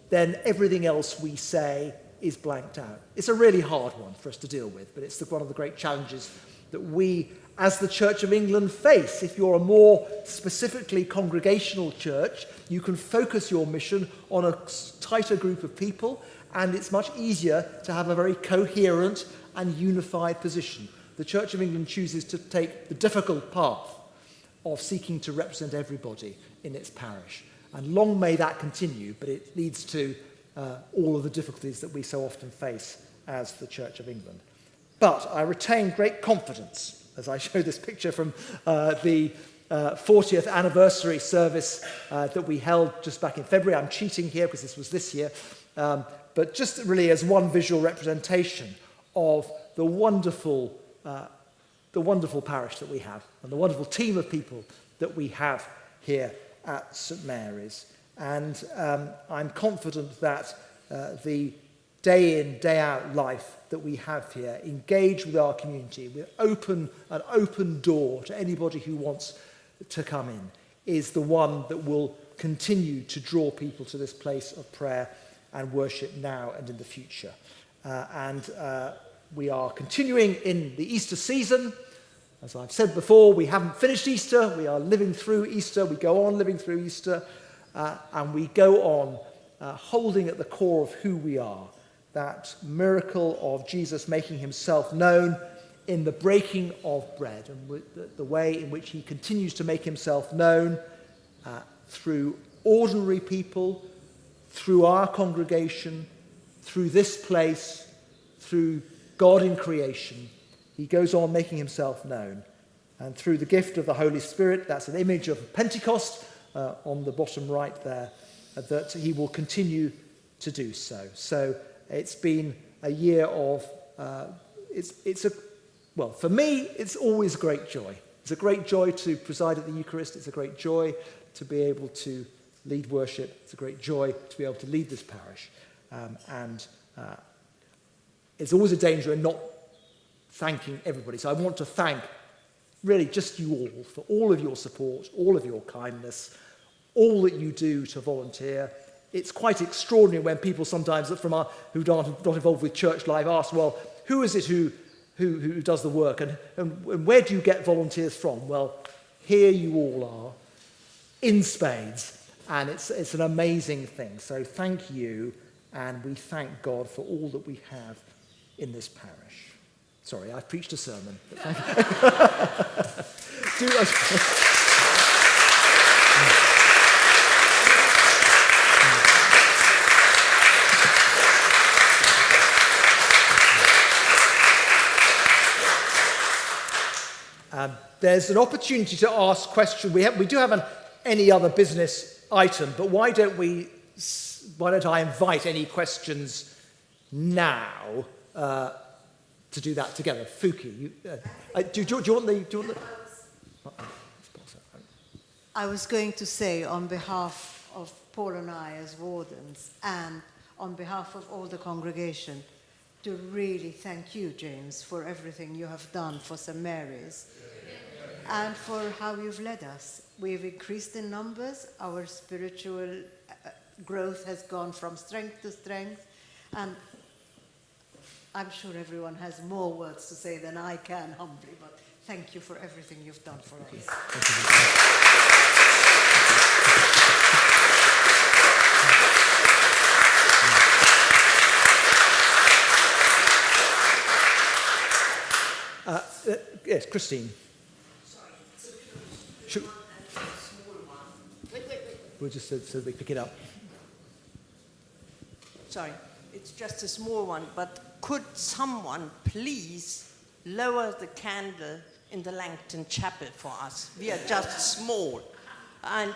then everything else we say is blanked out. It's a really hard one for us to deal with, but it's one of the great challenges that we, as the Church of England, face. If you're a more specifically congregational church, you can focus your mission on a tighter group of people, and it's much easier to have a very coherent and unified position. The Church of England chooses to take the difficult path of seeking to represent everybody in its parish. And long may that continue, but it leads to all of the difficulties that we so often face as the Church of England. But I retain great confidence as I show this picture from the 40th anniversary service that we held just back in February. I'm cheating here because this was this year, but just really as one visual representation of the wonderful parish that we have and the wonderful team of people that we have here at St Mary's. And I'm confident that the day in, day out life that we have here, engage with our community, with an open door to anybody who wants to come in, is the one that will continue to draw people to this place of prayer and worship now and in the future. We are continuing in the Easter season. As I've said before, we haven't finished Easter. We are living through Easter. We go on living through Easter. And we go on holding at the core of who we are, that miracle of Jesus making himself known in the breaking of bread, and the way in which he continues to make himself known through ordinary people, through our congregation, through this place, through God in creation. He goes on making himself known. And through the gift of the Holy Spirit, that's an image of Pentecost on the bottom right there, that he will continue to do so. So it's been a year of, for me, it's always a great joy. It's a great joy to preside at the Eucharist. It's a great joy to be able to lead worship. It's a great joy to be able to lead this parish. It's always a danger in not thanking everybody. So I want to thank really just you all for all of your support, all of your kindness, all that you do to volunteer. It's quite extraordinary when people sometimes who aren't not involved with church life ask, well, who is it who does the work and where do you get volunteers from? Well, here you all are in spades. And it's an amazing thing. So thank you, and we thank God for all that we have in this parish. Sorry, I've preached a sermon. But thank you. There's an opportunity to ask questions. We do have any other business item, but why don't I invite any questions now to do that together? Fuki, do you want the? I was going to say, on behalf of Paul and I as wardens, and on behalf of all the congregation, to really thank you, James, for everything you have done for St. Mary's and for how you've led us. We've increased in numbers, our spiritual growth has gone from strength to strength, and I'm sure everyone has more words to say than I can humbly, but thank you for everything you've done for us. Yes, Christine. Sorry, it's a small one. Wait. We'll just so we pick it up. Sorry, it's just a small one, but could someone please lower the candle in the Langton Chapel for us? We are just small, and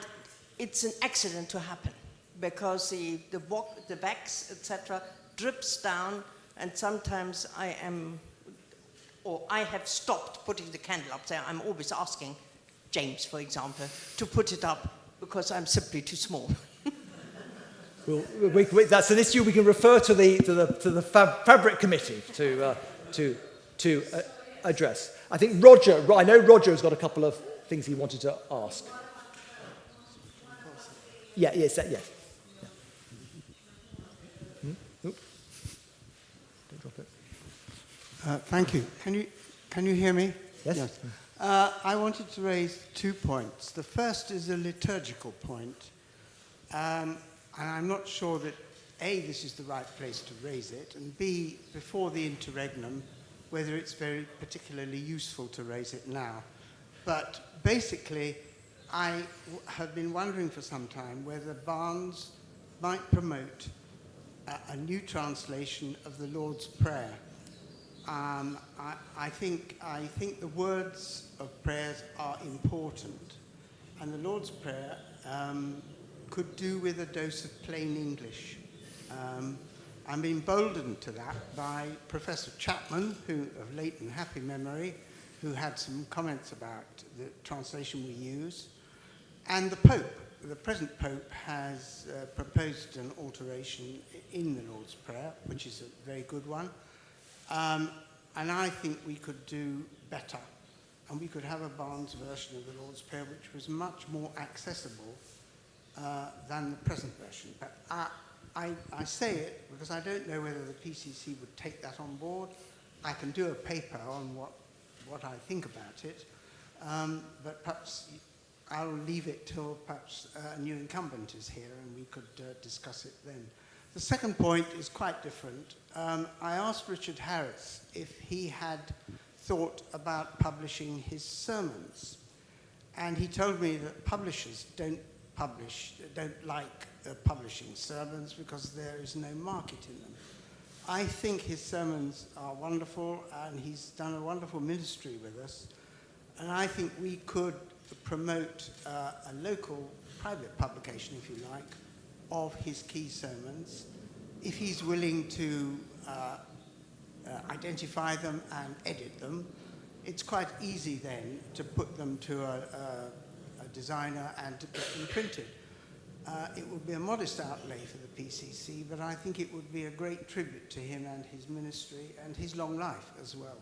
it's an accident to happen because the wax, etc., drips down, and sometimes I have stopped putting the candle up there. I'm always asking James, for example, to put it up because I'm simply too small. Well, that's an issue we can refer to the fabric committee to address. I think Roger. I know Roger has got a couple of things he wanted to ask. Yes. Yeah. Don't drop it. Thank you. Can you hear me? Yes. I wanted to raise 2 points. The first is a liturgical point, and I'm not sure that A, this is the right place to raise it, and B, before the interregnum, whether it's very particularly useful to raise it now. But basically, I have been wondering for some time whether Barnes might promote a new translation of the Lord's Prayer. I think the words of prayers are important, and the Lord's Prayer could do with a dose of plain English. I'm emboldened to that by Professor Chapman, who of late and happy memory, who had some comments about the translation we use, and the Pope. The present Pope has proposed an alteration in the Lord's Prayer, which is a very good one. And I think we could do better. And we could have a Barnes version of the Lord's Prayer which was much more accessible than the present version. But I say it because I don't know whether the PCC would take that on board. I can do a paper on what I think about it, but perhaps I'll leave it till perhaps a new incumbent is here and we could discuss it then. The second point is quite different. I asked Richard Harris if he had thought about publishing his sermons, and he told me that publishers don't like publishing sermons because there is no market in them. I think his sermons are wonderful, and he's done a wonderful ministry with us, and I think we could promote a local private publication, if you like, of his key sermons, if he's willing to identify them and edit them. It's quite easy then to put them to a designer and to get them printed. It would be a modest outlay for the PCC, but I think it would be a great tribute to him and his ministry and his long life as well.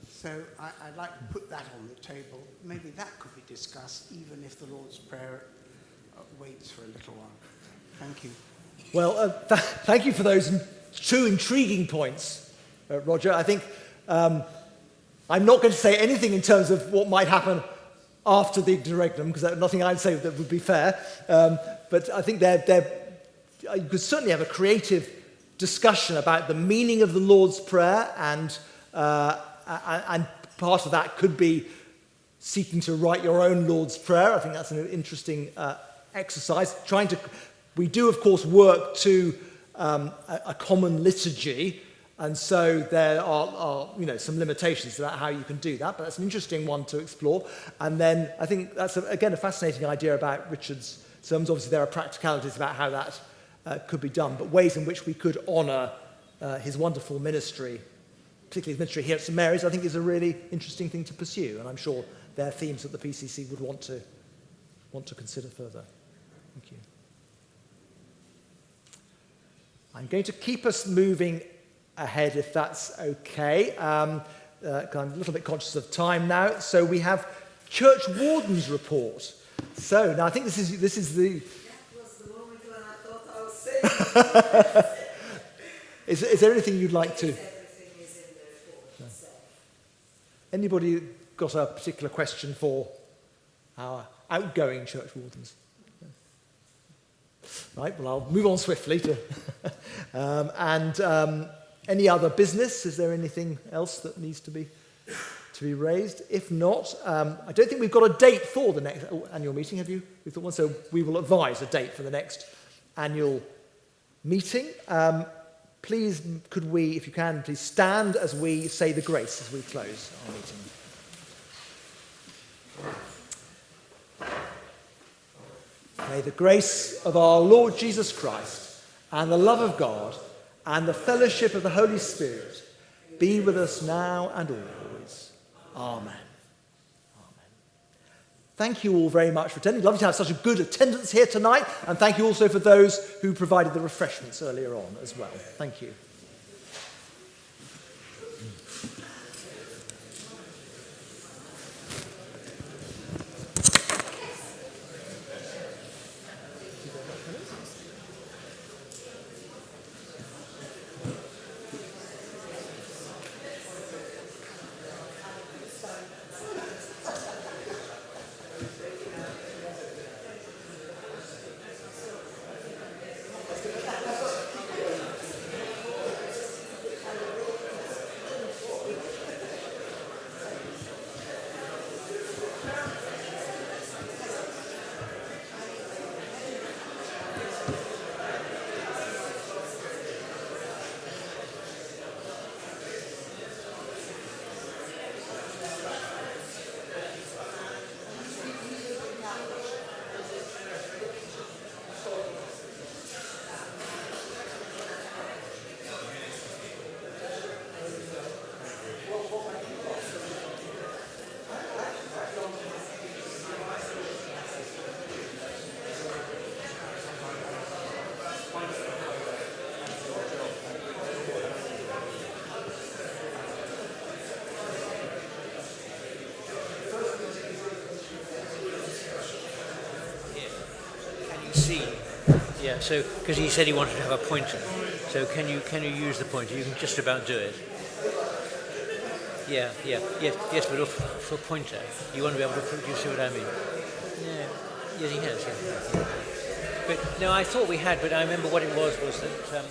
So I'd like to put that on the table. Maybe that could be discussed, even if the Lord's Prayer waits for a little while. Thank you. Well, thank you for those two intriguing points, Roger. I think I'm not going to say anything in terms of what might happen after the interregnum, because there's nothing I'd say that would be fair. But I think you could certainly have a creative discussion about the meaning of the Lord's Prayer, and part of that could be seeking to write your own Lord's Prayer. I think that's an interesting exercise. We do, of course, work to a common liturgy, and so there are some limitations about how you can do that, but that's an interesting one to explore. And then I think that's, again, a fascinating idea about Richard's sermons. Obviously, there are practicalities about how that could be done, but ways in which we could honour his wonderful ministry, particularly his ministry here at St Mary's, I think is a really interesting thing to pursue, and I'm sure there are themes that the PCC would want to consider further. Thank you. I'm going to keep us moving ahead, if that's okay. I'm a little bit conscious of time now. So we have Church Warden's report. So now I think this is the... That was the moment when I thought I was saying. Is there anything you'd like to... Everything is in the report itself. Anybody got a particular question for our outgoing church wardens? Right, well, I'll move on swiftly to... any other business? Is there anything else that needs to be raised? If not, I don't think we've got a date for the next annual meeting. Have you? We've got one, so we will advise a date for the next annual meeting. Please, could we, if you can, please stand as we say the grace as we close our meeting. May the grace of our Lord Jesus Christ and the love of God and the fellowship of the Holy Spirit be with us now and always. Amen. Amen. Thank you all very much for attending. Lovely to have such a good attendance here tonight, and thank you also for those who provided the refreshments earlier on as well. Thank you. Yeah, so because he said he wanted to have a pointer, so can you use the pointer? You can just about do it. Yes, but for pointer, you want to be able to. Do you see what I mean? Yeah, yes, he has. Yeah. But no, I thought we had, but I remember what it was that.